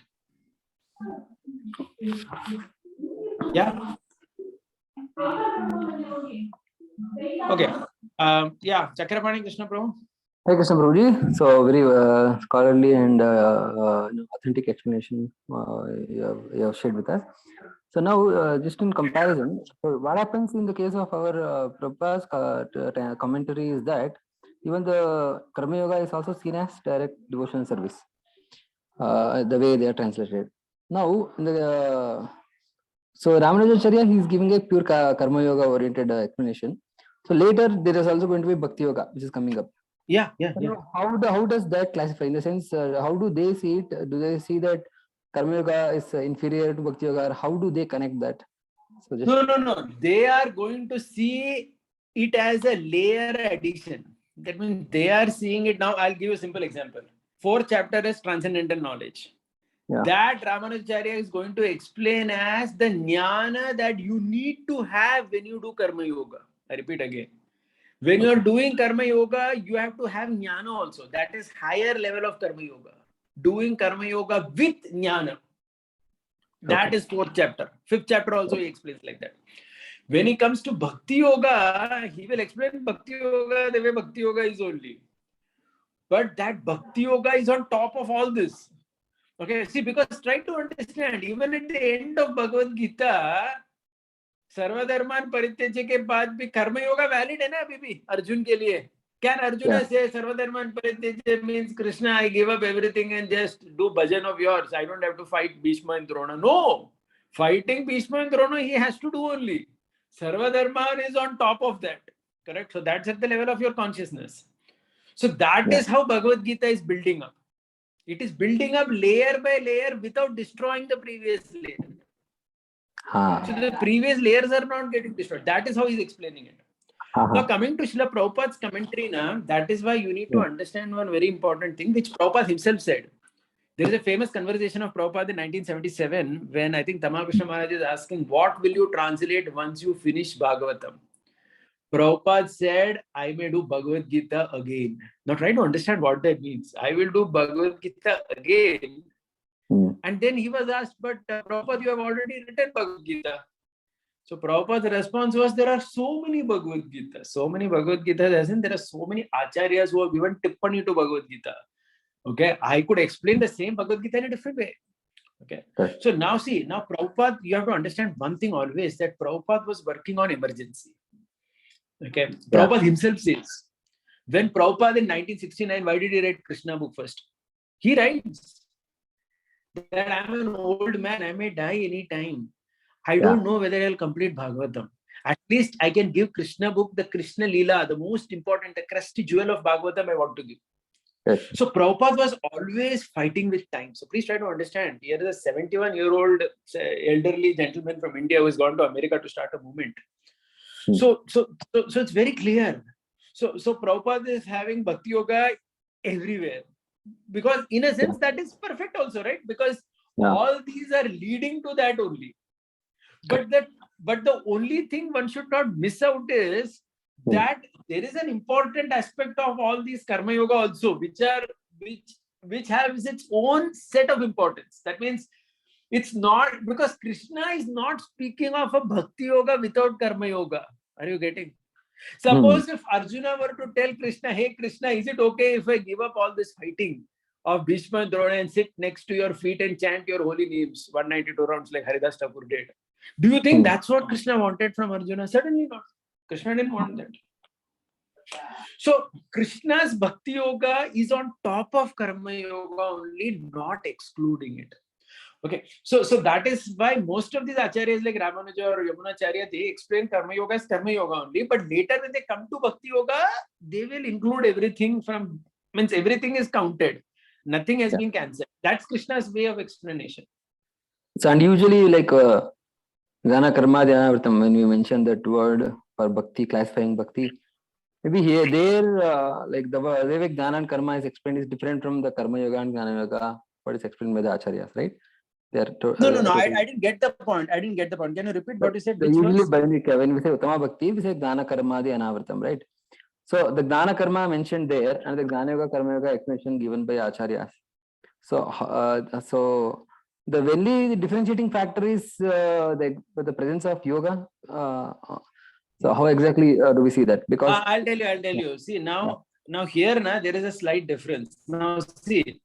Yeah. Okay. Yeah, Chakrapani Krishna Prabhu. Hi Krishna Prabhuji. So very scholarly and authentic explanation you have shared with us. So now just in comparison, so what happens in the case of our Prabhupada's commentary is that even the Karma Yoga is also seen as direct devotional service, the way they are translated. Now in the so Ramanujacharya, he is giving a pure Karma Yoga oriented explanation. So later there is also going to be Bhakti Yoga, which is coming up. Yeah. So how does that classify? In the sense, how do they see it? Do they see that Karma Yoga is inferior to Bhakti Yoga, or how do they connect that? So just No. They are going to see it as a layer addition. That means they are seeing it now. I'll give you a simple example. 4th chapter is transcendental knowledge. Yeah. That Ramanujacharya is going to explain as the jnana that you need to have when you do Karma Yoga. I repeat again. When you are doing Karma Yoga, you have to have jnana also. That is higher level of Karma Yoga. Doing Karma Yoga with jnana. That is 4th chapter. 5th chapter also he explains like that. When he comes to Bhakti Yoga, he will explain Bhakti Yoga the way Bhakti Yoga is only. But that Bhakti Yoga is on top of all this. Okay, see, because try to understand, even at the end of Bhagavad Gita, सर्वधर्मान परित्यज्य के बाद भी कर्म yoga valid है ना अभी भी अर्जुन के लिए. Can Arjuna say सर्वधर्मान परित्यज्य means Krishna, I give up everything and just do bhajan of yours. I don't have to fight Bhishma and Drona. No, fighting Bhishma and Drona he has to do only. Sarvadharman is on top of that. Correct? So that's at the level of your consciousness. So that is how Bhagavad Gita is building up. It is building up layer by layer without destroying the previous layer. So the previous layers are not getting destroyed. That is how he's explaining it. Now coming to Srila Prabhupada's commentary, that is why you need to understand one very important thing, which Prabhupada himself said. There is a famous conversation of Prabhupada in 1977 when I think Tamakrishna Maharaj is asking, what will you translate once you finish Bhagavatam? Prabhupada said, I may do Bhagavad Gita again. Now try to understand what that means. I will do Bhagavad Gita again. And then he was asked, but Prabhupada, you have already written Bhagavad Gita. So Prabhupada's response was, there are so many Bhagavad Gita. So many Bhagavad Gita, as in there are so many acharyas who have given tippani to Bhagavad Gita. Okay, I could explain the same Bhagavad Gita in a different way. Okay, so now see, now Prabhupada, you have to understand one thing always, that Prabhupada was working on emergency. Okay, Prabhupada himself says, when Prabhupada in 1969, why did he write Krishna book first? He writes that I'm an old man, I may die any time. I don't know whether I'll complete Bhagavatam. At least I can give Krishna book, the Krishna Leela, the most important, the crusty jewel of Bhagavatam I want to give. So Prabhupada was always fighting with time. So please try to understand. Here is a 71-year-old elderly gentleman from India who has gone to America to start a movement. So it's very clear. So Prabhupada is having Bhakti Yoga everywhere. Because in a sense that is perfect also, right? Because all these are leading to that only. But the only thing one should not miss out is that there is an important aspect of all these Karma Yoga also, which has its own set of importance. That means it's not, because Krishna is not speaking of a Bhakti Yoga without Karma Yoga. Are you getting? Suppose if Arjuna were to tell Krishna, hey Krishna, is it okay if I give up all this fighting of Bhishma and Drona and sit next to your feet and chant your holy names 192 rounds like Haridas Thakur did? Do you think that's what Krishna wanted from Arjuna? Certainly not. Krishna didn't want that. So Krishna's Bhakti Yoga is on top of Karma Yoga only, not excluding it. Okay, so that is why most of these acharyas like Ramanuja or Yamunacharya, they explain Karma Yoga as Karma Yoga only. But later when they come to Bhakti Yoga, they will include everything from, means everything is counted. Nothing has been cancelled. That's Krishna's way of explanation. So and usually like Jnana Karma Dhyanavritam, when we mention that word for Bhakti, classifying Bhakti, maybe here there like the way Jnana and Karma is explained is different from the Karma Yoga and Jnana Yoga, what is explained by the acharyas, right? No, I didn't get the point. Can you repeat what you said? So usually when we say Uttama Bhakti, we say Jnana Karma Dhyanavritam, right? So the Jnana Karma mentioned there and the Jnana Yoga Karma Yoga explanation given by acharyas. So the only differentiating factor is the presence of yoga. So how exactly do we see that? Because I'll tell you. See now here there is a slight difference. Now see,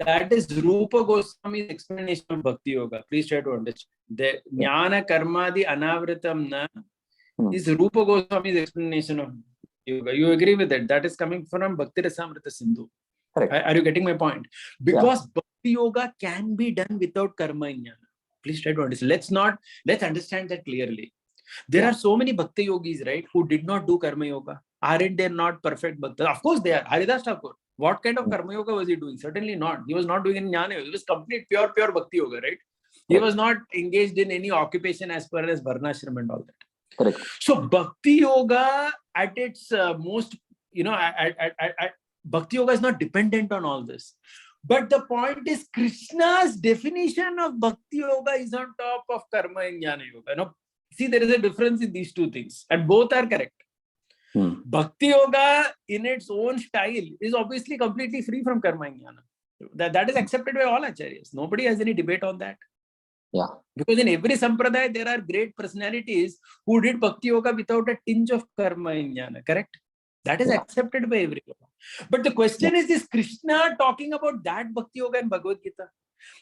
that is Rupa Goswami's explanation of Bhakti Yoga. Please try to understand. The Jnana Karma the Anavritam is Rupa Goswami's explanation of Yoga. You agree with that? That is coming from Bhakti Rasamrita Sindhu. Are you getting my point? Because Bhakti Yoga can be done without Karma and Jnana. Please try to understand. Let's understand that clearly. There Yeah. are so many Bhakti yogis, right, who did not do Karma Yoga. Aren't they not perfect Bhakti? Of course they are. Haridas Thakur, what kind of Karma Yoga was he doing? Certainly not. He was not doing any Jnana Yoga. It was complete, pure Bhakti Yoga, right? He Right. was not engaged in any occupation as per as Varnashram and all that. Correct. So Bhakti Yoga at its most, Bhakti Yoga is not dependent on all this. But the point is, Krishna's definition of Bhakti Yoga is on top of Karma and Jnana Yoga. No, see, there is a difference in these two things, and both are correct. Bhakti Yoga in its own style is obviously completely free from Karma and Jnana. That is accepted by all acharyas. Nobody has any debate on that. Yeah. Because in every sampradaya, there are great personalities who did Bhakti Yoga without a tinge of Karma and Jnana, correct? That is accepted by everyone. But the question is Krishna talking about that Bhakti Yoga in Bhagavad Gita?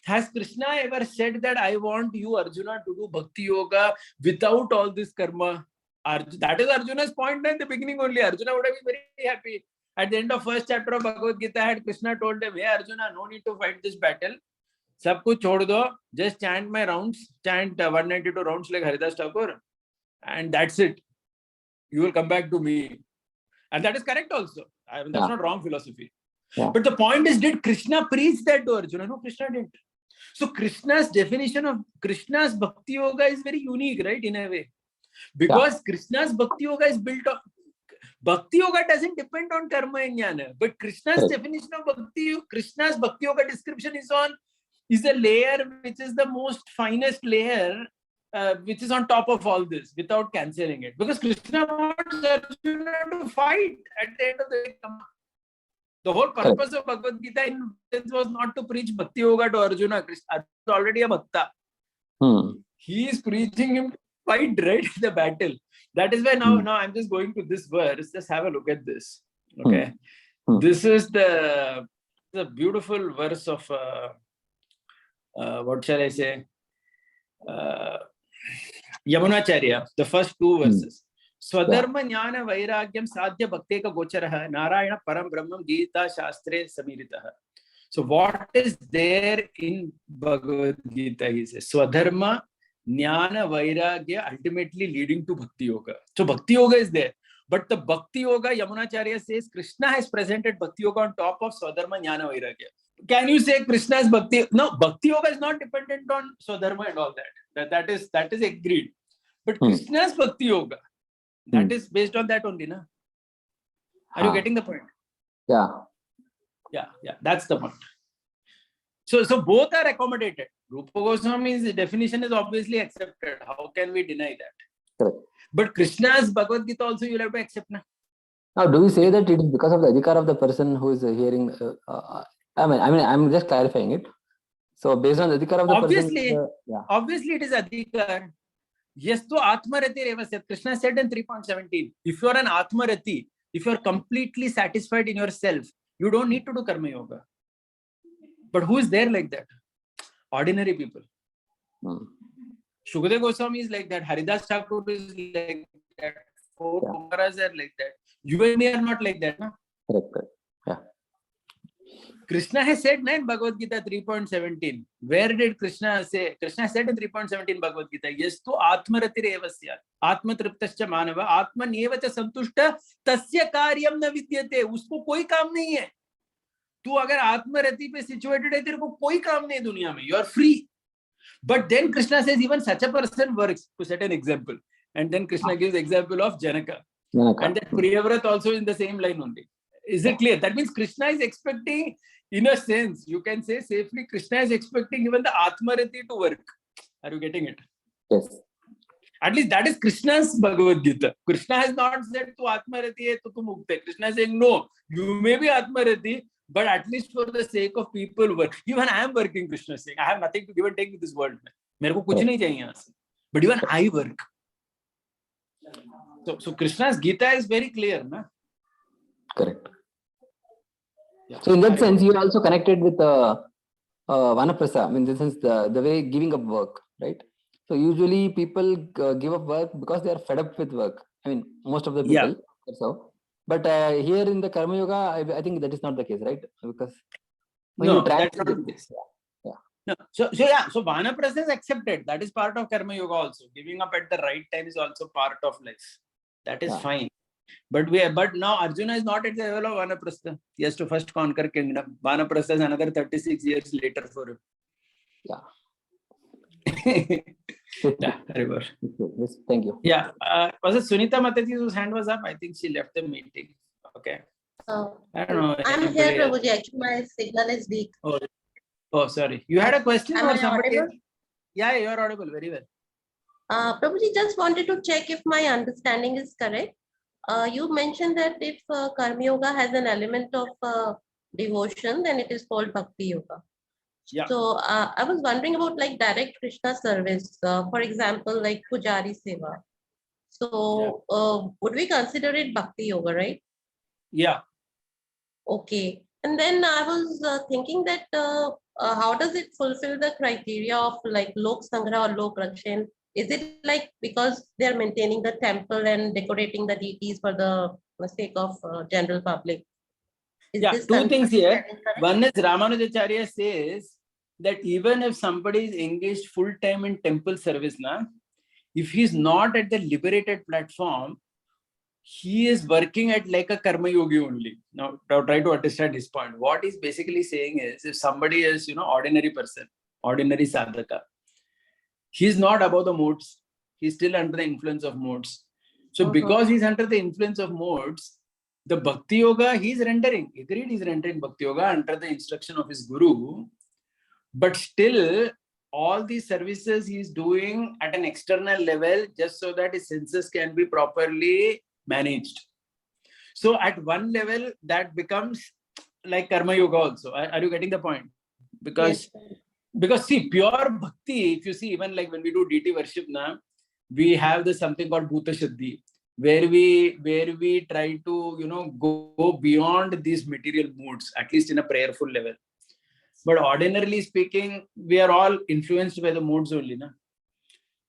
Has Krishna ever said that I want you, Arjuna, to do Bhakti Yoga without all this karma? That is Arjuna's point in the beginning only. Arjuna would have been very happy. At the end of first chapter of Bhagavad Gita, had Krishna told him, hey Arjuna, no need to fight this battle. Sab kuch chhod do, just chant my rounds, chant 192 rounds like Haridas Thakur, and that's it. You will come back to me. And that is correct also. I mean, that's not wrong philosophy. Yeah. But the point is, did Krishna preach that to Arjuna? No, Krishna didn't. So Krishna's definition of Krishna's Bhakti Yoga is very unique, right, in a way. Because Krishna's Bhakti Yoga is built on... Bhakti Yoga doesn't depend on Karma and Jnana. But Krishna's definition of Bhakti, Krishna's Bhakti Yoga description is a layer which is the most finest layer, which is on top of all this, without cancelling it. Because Krishna wants Arjuna to fight at the end of the day. The whole purpose of Bhagavad Gita was not to preach Bhakti Yoga to Arjuna. Krishna is already a Bhakta. He is preaching him to fight, right, the battle. That is why now I'm just going to this verse. Just have a look at this. Okay. This is the beautiful verse of, what shall I say? Yamunacharya, the first two verses. Swadharma Jnana Vairagyam Sadhya Bhakteka Gocharaha Narayana Param Brahmam Gita Shastre Samiritaha. So what is there in Bhagavad Gita? He says Swadharma Jnana Vairagya ultimately leading to Bhakti Yoga. So Bhakti Yoga is there. But the Bhakti Yoga, Yamunacharya says, Krishna has presented Bhakti Yoga on top of Swadharma Jnana Vairagya. Can you say Krishna's Bhakti? No, Bhakti Yoga is not dependent on Swadharma and all that. That is agreed. But Krishna's Bhakti Yoga, that is based on that only, na? Are you getting the point? Yeah. That's the point. So both are accommodated. Rupa Goswami's definition is obviously accepted. How can we deny that? Correct. But Krishna's Bhagavad Gita also you'll have to accept, na? Now, do we say that it is because of the adhikar of the person who is hearing? I'm just clarifying it. So, based on the adhikar of the person, obviously, it is adhikar. Yes, to Atmarati Revasya. Krishna said in 3.17, if you are an Atmarati, if you are completely satisfied in yourself, you don't need to do Karma Yoga. But who is there like that? Ordinary people. Shukadeva Goswami is like that. Haridas Thakur is like that. Four Kumaras are like that. You and me are not like that, na? Correct. Yeah. Krishna has said in Bhagavad Gita 3.17. Where did Krishna say? Krishna said in 3.17 Bhagavad Gita, yes to Atmarati Revasya, Atma Triptascha Manava, Atma Nevacha Santushta, Tasya Karyam Na Vidyate. Usko koi kaam nahi hai. Tu agar Atmarati pe situated hai, tere ko koi kaam nahi duniya mein. You are free. But then Krishna says even such a person works, to set an example. And then Krishna gives example of Janaka. And that Priyavrat also in the same line only. Is it clear? That means Krishna is expecting, in a sense, you can say safely, Krishna is expecting even the Atmarati to work. Are you getting it? Yes. At least that is Krishna's Bhagavad Gita. Krishna has not said to Atmarati hai to tu mukta hai. Krishna is saying, no, you may be Atmarati, but at least for the sake of people work. Even I am working, Krishna is saying. I have nothing to give and take with this world. Mere ko kuch nahi chahiye yahan se. But even I work. So Krishna's Gita is very clear, na? Correct. Yeah. So in that sense, you are also connected with Vanaprastha. I mean, in the sense, the way giving up work, right? So usually people give up work because they are fed up with work. I mean, most of the people. Yeah. So, but here in the Karma Yoga, I think that is not the case, right? Because when no, you try that's not the case. Yeah. No. So yeah, so Vanaprastha is accepted. That is part of Karma Yoga also. Giving up at the right time is also part of life. That is fine. But now Arjuna is not at the level of Vanaprastha. He has to first conquer kingdom. Vanaprastha is another 36 years later for him. Yeah, very well. Yes, thank you. Yeah, was it Sunita Mataji whose hand was up? I think she left the meeting. Okay. I don't know. I'm here, Prabhuji. Actually, my signal is weak. Oh, sorry. You had a question Am or I somebody? audible? Yeah, you are audible. Very well. Prabhuji, just wanted to check if my understanding is correct. You mentioned that if Karma Yoga has an element of devotion, then it is called Bhakti Yoga. Yeah. So I was wondering about like direct Krishna service, for example, like Pujari Seva. So would we consider it Bhakti Yoga, right? Yeah. Okay. And then I was thinking that how does it fulfill the criteria of like Lok Sangra or Lok Rakshan? Is it like because they're maintaining the temple and decorating the deities for the sake of general public? Yeah, two things here. One is Ramanujacharya says that even if somebody is engaged full time in temple service, if he's not at the liberated platform, he is working at like a karma yogi only. Now try to understand his point. What he's basically saying is, if somebody is, ordinary person, ordinary sadhaka, he's not above the modes. He's still under the influence of modes. So because he's under the influence of modes, the Bhakti Yoga he's rendering. Agreed, he's rendering Bhakti Yoga under the instruction of his Guru. But still, all these services he's doing at an external level just so that his senses can be properly managed. So at one level, that becomes like Karma Yoga also. Are you getting the point? Because see, pure bhakti, if you see, even like when we do deity worship now, we have this something called Bhuta Shuddhi, where we try to go beyond these material moods, at least in a prayerful level. But ordinarily speaking, we are all influenced by the moods only, na?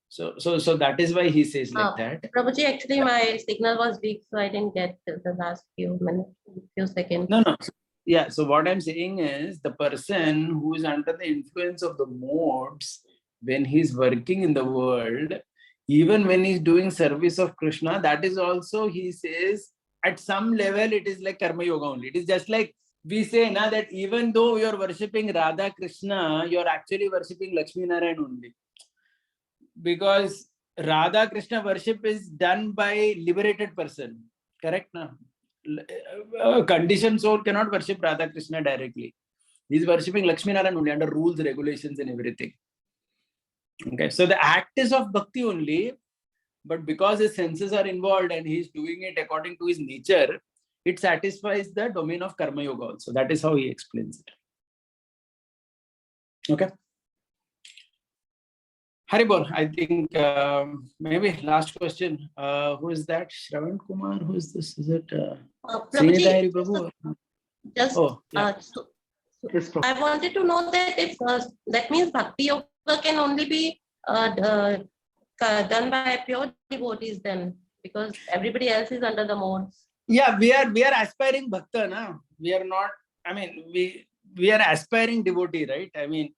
So that is why he says like that. Prabhuji, actually my signal was weak, so I didn't get the last few seconds. No. Yeah, so what I'm saying is the person who is under the influence of the modes, when he's working in the world, even when he's doing service of Krishna, that is also, he says, at some level, it is like Karma Yoga only. It is just like we say now that even though you're worshipping Radha Krishna, you're actually worshipping Lakshmi Narayan only. Because Radha Krishna worship is done by liberated person. Correct? Na? Conditioned soul cannot worship Radha Krishna directly. He's worshipping Lakshmi Narayan only under rules, regulations, and everything. Okay, so the act is of bhakti only, but because his senses are involved and he's doing it according to his nature, it satisfies the domain of Karma Yoga also. That is how he explains it. Okay. Haribol, I think maybe last question. Who is that? Shravan Kumar? Who is this? Is it Prabhuji, Prabhu? just I wanted to know that if that means Bhakti Yoga can only be done by pure devotees then, because everybody else is under the modes. Yeah, we are aspiring bhakta, na? We are not. I mean, we are aspiring devotee, right? I mean,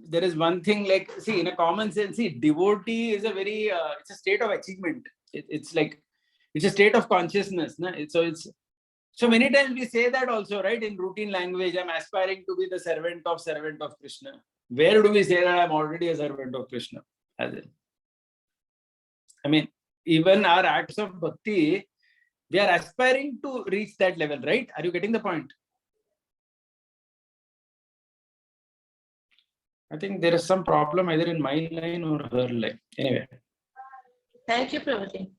there is one thing like, see, in a common sense, see, devotee is a very it's a state of achievement. It's like it's a state of consciousness, na? So many times we say that also, right? In routine language, I'm aspiring to be the servant of Krishna. Where do we say that I'm already a servant of Krishna? I mean, even our acts of bhakti, we are aspiring to reach that level, right? Are you getting the point? I think there is some problem either in my line or her line. Anyway. Thank you, Prabhuji.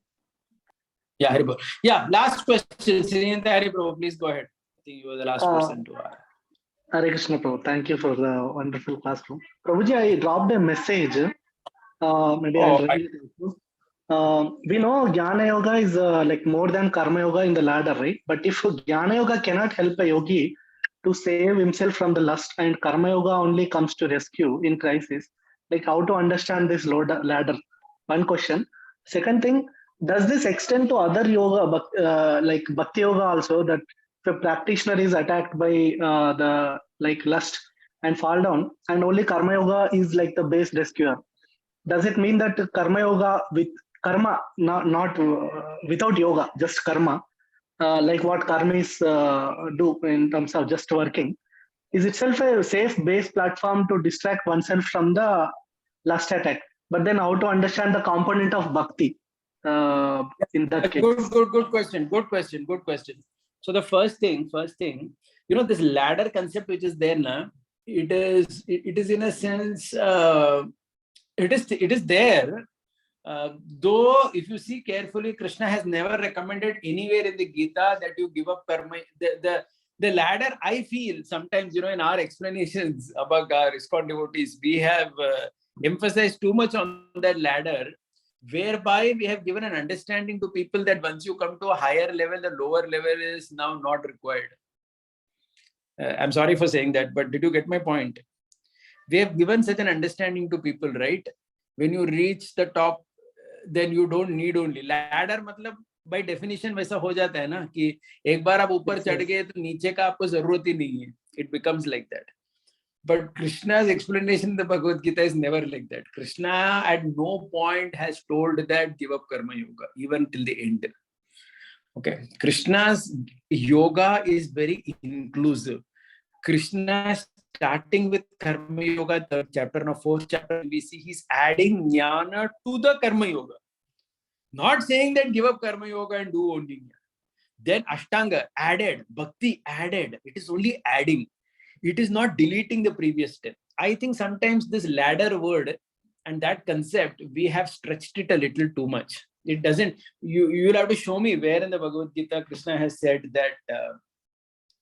Yeah, Haribol. Yeah, last question. Srinitha Haribol, please go ahead. I think you were the last person to ask. Hare Krishna, Prabhu. Thank you for the wonderful classroom. Prabhuji, I dropped a message. Maybe I'll read it. We know Jnana Yoga is like more than Karma Yoga in the ladder, right? But if Jnana Yoga cannot help a yogi to save himself from the lust and Karma Yoga only comes to rescue in crisis, like how to understand this ladder? One question. Second thing, does this extend to other yoga, like Bhakti Yoga also, that if a practitioner is attacked by the like lust, and fall down, and only Karma Yoga is like the base rescuer. Does it mean that Karma Yoga with karma, not without yoga, just karma, like what karmis do in terms of just working, is itself a safe base platform to distract oneself from the lust attack? But then how to understand the component of bhakti in that case? Good question. So the first thing, this ladder concept which is there now, it is in a sense, it is there. Though if you see carefully, Krishna has never recommended anywhere in the Gita that you give up karma. The ladder, I feel sometimes, in our explanations about our ISKCON devotees, we have emphasized too much on that ladder, whereby we have given an understanding to people that once you come to a higher level, the lower level is now not required. I'm sorry for saying that, but did you get my point? We have given such an understanding to people, right? When you reach the top, then you don't need only ladder. मतलब by definition वैसा हो जाता है ना कि एक बार आप ऊपर चढ़ गए तो नीचे का आपको जरूरत ही नहीं है. It becomes like that. But Krishna's explanation in the Bhagavad Gita is never like that. Krishna at no point has told that give up karma yoga, even till the end. Okay. Krishna's yoga is very inclusive. Krishna, starting with karma yoga, third chapter, now fourth chapter, we see he's adding jnana to the karma yoga. Not saying that give up karma yoga and do only jnana. Then Ashtanga added, Bhakti added. It is only adding. It is not deleting the previous step. I think sometimes this ladder word and that concept, we have stretched it a little too much. It doesn't, you'll have to show me where in the Bhagavad Gita Krishna has said that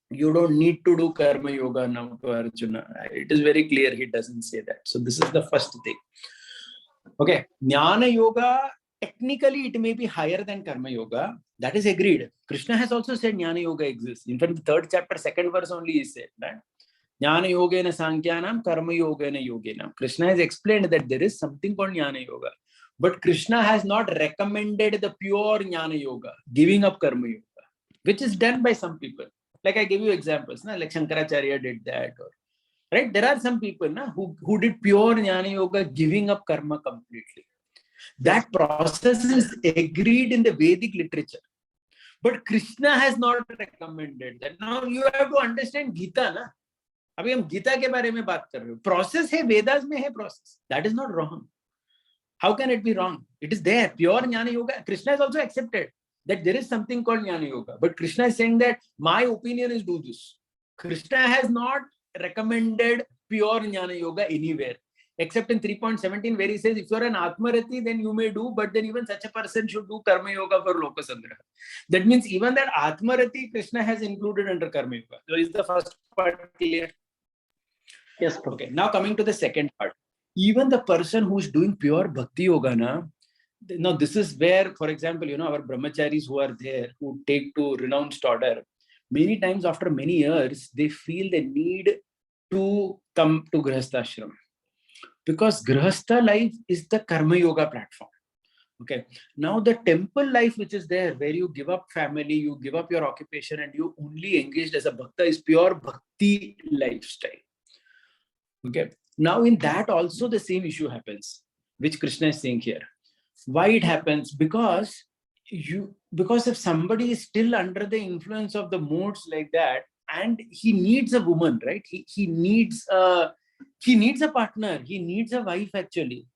you don't need to do karma yoga now to Arjuna. It is very clear he doesn't say that. So this is the first thing. Okay, Jnana yoga, technically it may be higher than karma yoga. That is agreed. Krishna has also said Jnana yoga exists. In fact, the third chapter, second verse only is said that Jnana yogena sankhyanam, karma yogena yogenam. Krishna has explained that there is something called Jnana yoga. But Krishna has not recommended the pure Jnana yoga, giving up karma yoga, which is done by some people. Like I give you examples, like Shankaracharya did that. Right? There are some people who did pure Jnana yoga, giving up karma completely. That process is agreed in the Vedic literature. But Krishna has not recommended that. Now you have to understand Gita, na? अभी हम गीता के बारे में बात कर रहे हो. Process है, Vedas में है process. That is not wrong. How can it be wrong? It is there. Pure Jnana Yoga. Krishna has also accepted that there is something called Jnana Yoga. But Krishna is saying that my opinion is do this. Krishna has not recommended pure Jnana Yoga anywhere. Except in 3.17 where he says, if you are an Atmarati, then you may do, but then even such a person should do Karma Yoga for Lokasangraha. That means even that Atmarati, Krishna has included under Karma Yoga. So is the first part clear? Yes. Okay, now coming to the second part. Even the person who is doing pure Bhakti Yoga, now this is where, for example, our brahmacharis who are there, who take to renounced order, many times after many years, they feel the need to come to Grihastha Ashram. Because Grihastha life is the Karma Yoga platform. Okay. Now the temple life which is there, where you give up family, you give up your occupation, and you only engaged as a bhakta, is pure bhakti lifestyle. Okay. Now in that also the same issue happens, which Krishna is saying here. Why it happens? Because if somebody is still under the influence of the moods like that, and he needs a woman, right? He needs a partner, he needs a wife actually.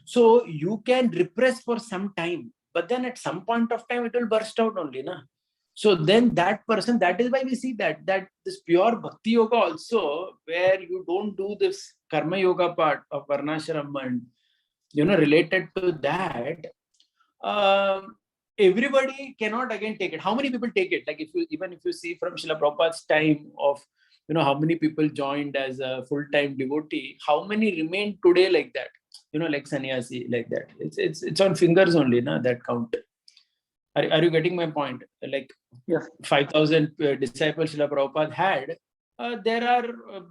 So you can repress for some time, but then at some point of time it will burst out only, na? So then that person, that is why we see that this pure bhakti yoga also, where you don't do this karma yoga part of varnashram and related to that, everybody cannot again take it. How many people take it? Like if you see from Srila Prabhupada's time of how many people joined as a full-time devotee, how many remain today like that? Like sannyasi, like that. It's on fingers only, that count. Are you getting my point? Like, yes. 5,000 disciples Srila Prabhupada had. There are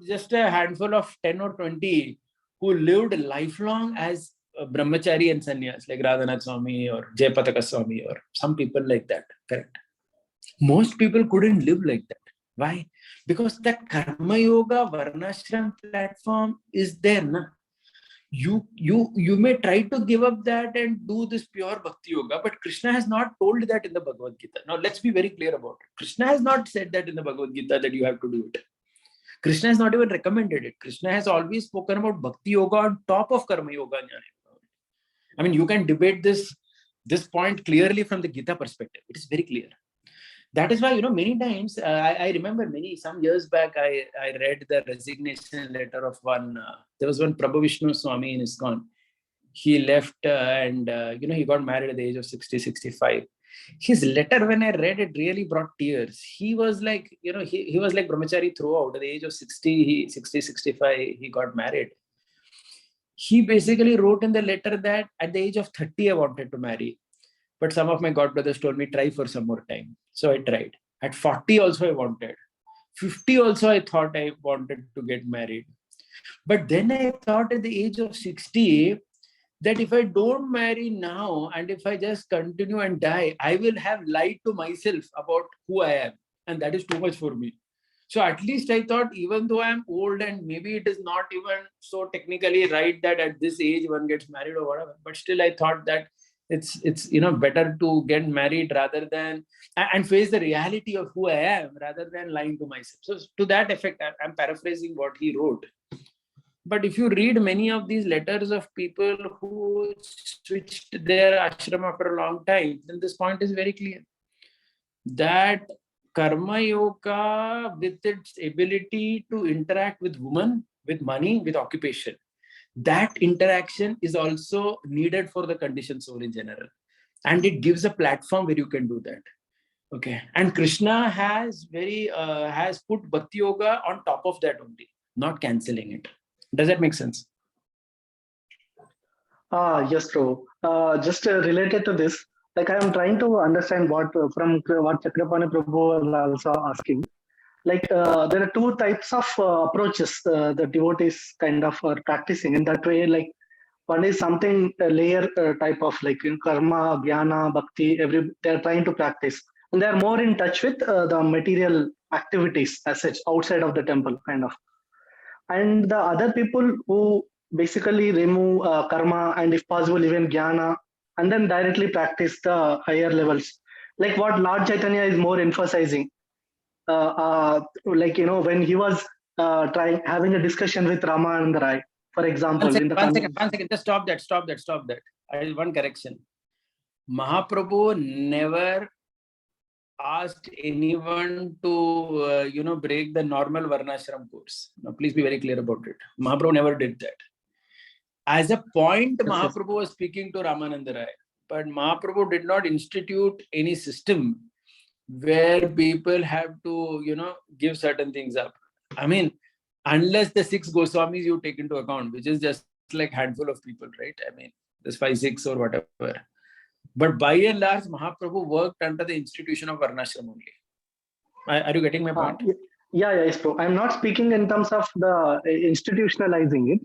just a handful of 10 or 20 who lived lifelong as brahmachari and sannyas, like Radhanath Swami or Jayapataka Swami or some people like that. Correct. Most people couldn't live like that. Why? Because that Karma Yoga Varnashram platform is there, na? You may try to give up that and do this pure Bhakti Yoga, but Krishna has not told that in the Bhagavad Gita. Now let's be very clear about it. Krishna has not said that in the Bhagavad Gita that you have to do it. Krishna has not even recommended it. Krishna has always spoken about Bhakti Yoga on top of Karma Yoga. I mean, you can debate this point clearly from the Gita perspective. It is very clear. That is why, many times, I remember some years back, I read the resignation letter of there was one Prabhu Vishnu Swami in ISKCON. He left and he got married at the age of 60, 65. His letter, when I read it, really brought tears. He was like, he was like brahmachari throughout. At the age of 60, 65, he got married. He basically wrote in the letter that at the age of 30, I wanted to marry. But some of my godbrothers told me, try for some more time. So I tried. At 40 also I wanted. 50 also I thought I wanted to get married. But then I thought at the age of 60 that if I don't marry now and if I just continue and die, I will have lied to myself about who I am. And that is too much for me. So at least I thought, even though I'm old and maybe it is not even so technically right that at this age one gets married or whatever, but still I thought that it's better to get married rather than and face the reality of who I am rather than lying to myself. So to that effect, I'm paraphrasing what he wrote. But if you read many of these letters of people who switched their ashram after a long time, then this point is very clear. That Karma Yoga, with its ability to interact with women, with money, with occupation, that interaction is also needed for the conditioned soul in general. And it gives a platform where you can do that. Okay. And Krishna has put Bhakti Yoga on top of that only, not cancelling it. Does that make sense? Yes, Prabhu. Just related to this, like I am trying to understand what Chakrapani Prabhu was also asking. Like there are two types of approaches the devotees kind of are practicing in that way. Like one is something layer type of like karma, jnana, bhakti. They are trying to practice, and they are more in touch with the material activities as such outside of the temple, kind of. And the other people who basically remove karma and if possible even jnana and then directly practice the higher levels, like what Lord Chaitanya is more emphasizing, like when he was having a discussion with Ramananda Rai, for example. One second, just stop that. One correction. Mahaprabhu never asked anyone to break the normal varnashram course. Now please be very clear about it. Mahaprabhu never did that. As a point, Mahaprabhu was speaking to Ramananda Rai, but Mahaprabhu did not institute any system where people have to give certain things up. I mean, unless the 6 Goswamis you take into account, which is just like handful of people, right? I mean, there's 5, 6 or whatever. But by and large, Mahaprabhu worked under the institution of Varnashram only. Are you getting my point? Yes, bro. I'm not speaking in terms of the institutionalizing it,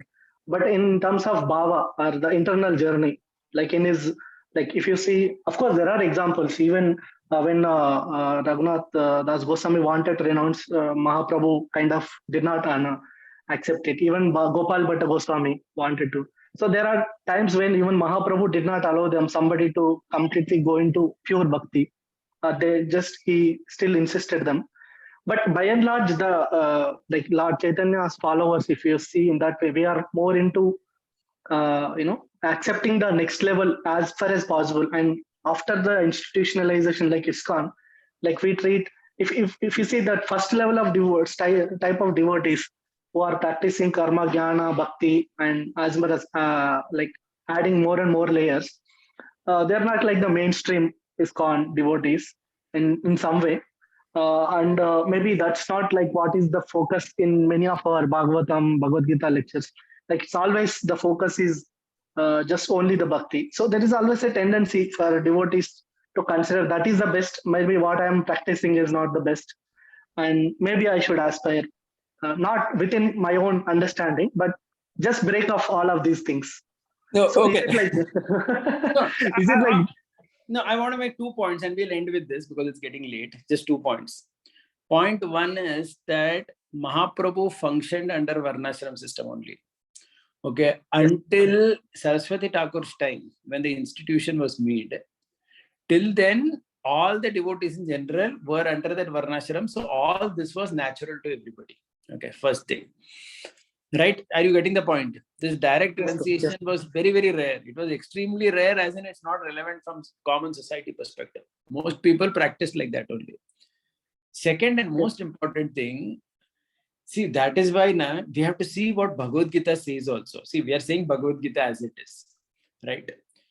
but in terms of bhava or the internal journey. Like in his, like if you see, of course, there are examples. Even when Raghunath Das Goswami wanted to renounce, Mahaprabhu kind of did not accept it. Even Gopal Bhatta Goswami wanted to. So there are times when even Mahaprabhu did not allow somebody to completely go into pure bhakti. He still insisted them. But by and large, the like Lord Chaitanya's followers, if you see in that way, we are more into accepting the next level as far as possible. And after the institutionalization, like ISKCON, like we treat, if you see that first level of type of devotees who are practicing karma, jnana, bhakti, and as much as like adding more and more layers, they're not like the mainstream ISKCON devotees in some way. And maybe that's not like what is the focus in many of our Bhagavad Gita lectures. Like it's always the focus is just only the bhakti. So there is always a tendency for devotees to consider that is the best. Maybe what I am practicing is not the best, and maybe I should aspire, not within my own understanding, but just break off all of these things. No, so okay. Is it like is it like? No, I want to make 2 points and we'll end with this because it's getting late. Just 2 points. Point one is that Mahaprabhu functioned under Varnashram system only. Okay, until Saraswati Thakur's time, when the institution was made, till then, all the devotees in general were under that Varnashram. So all this was natural to everybody. Okay, first thing. Right? Are you getting the point? This direct renunciation was very, very rare. It was extremely rare, as in it's not relevant from common society perspective. Most people practice like that only. Second and most important thing, see, that is why now we have to see what Bhagavad Gita says also. See, we are saying Bhagavad Gita as it is, right?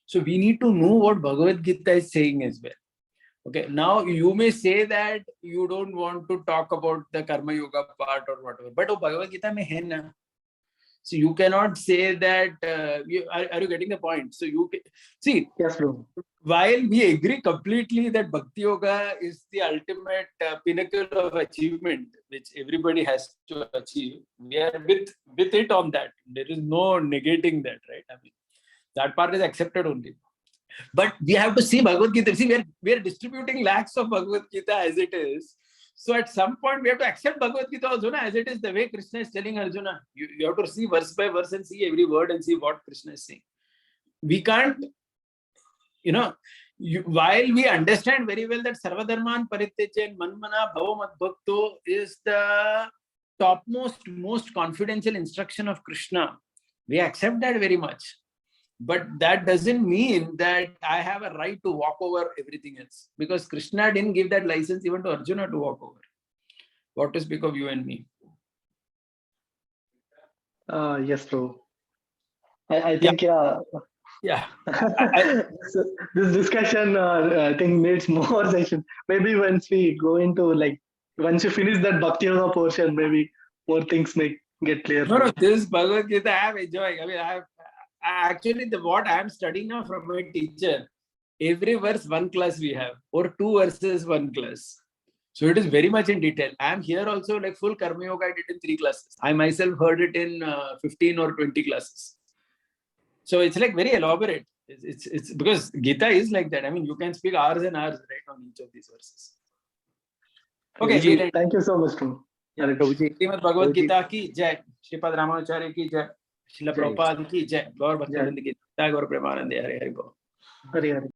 So we need to know what Bhagavad Gita is saying as well. Okay, now you may say that you don't want to talk about the Karma Yoga part or whatever, but Bhagavad Gita mein hai na. So you cannot say that, are you getting the point? So you see, Yes, bro. While we agree completely that Bhakti Yoga is the ultimate pinnacle of achievement, which everybody has to achieve, we are with it on that. There is no negating that, right? I mean, that part is accepted only. But we have to see Bhagavad Gita. See, we are distributing lakhs of Bhagavad Gita as it is. So at some point, we have to accept Bhagavad Gita also as it is, the way Krishna is telling Arjuna. You have to see verse by verse and see every word and see what Krishna is saying. We can't, while we understand very well that Sarvadharman Parityaja and Manmana Bhava Madbhakto is the topmost, most confidential instruction of Krishna, we accept that very much. But that doesn't mean that I have a right to walk over everything else, because Krishna didn't give that license even to Arjuna to walk over. What to speak of you and me? Yes, bro. I think, yeah. This discussion, I think, needs more session. Maybe once we go into, once you finish that Bhakti Yoga portion, maybe more things may get clear. No, this Bhagavad Gita I am enjoying. I mean, actually, what I am studying now from my teacher, every verse one class we have, or 2 verses one class. So it is very much in detail. I am here also, like full Karma Yoga I did in 3 classes. I myself heard it in 15 or 20 classes. So it's like very elaborate. It's because Gita is like that. I mean, you can speak hours and hours, right, on each of these verses. Okay, thank you so much, bro. Srimad Bhagavad Gita ki jai, Sripad Ramanacharya ki jai, Srila Prabhupada ki jai, Gaur Bhaktivinoda ki jai, Gaur Premanande, Hare Hare Bol. Hare Hare.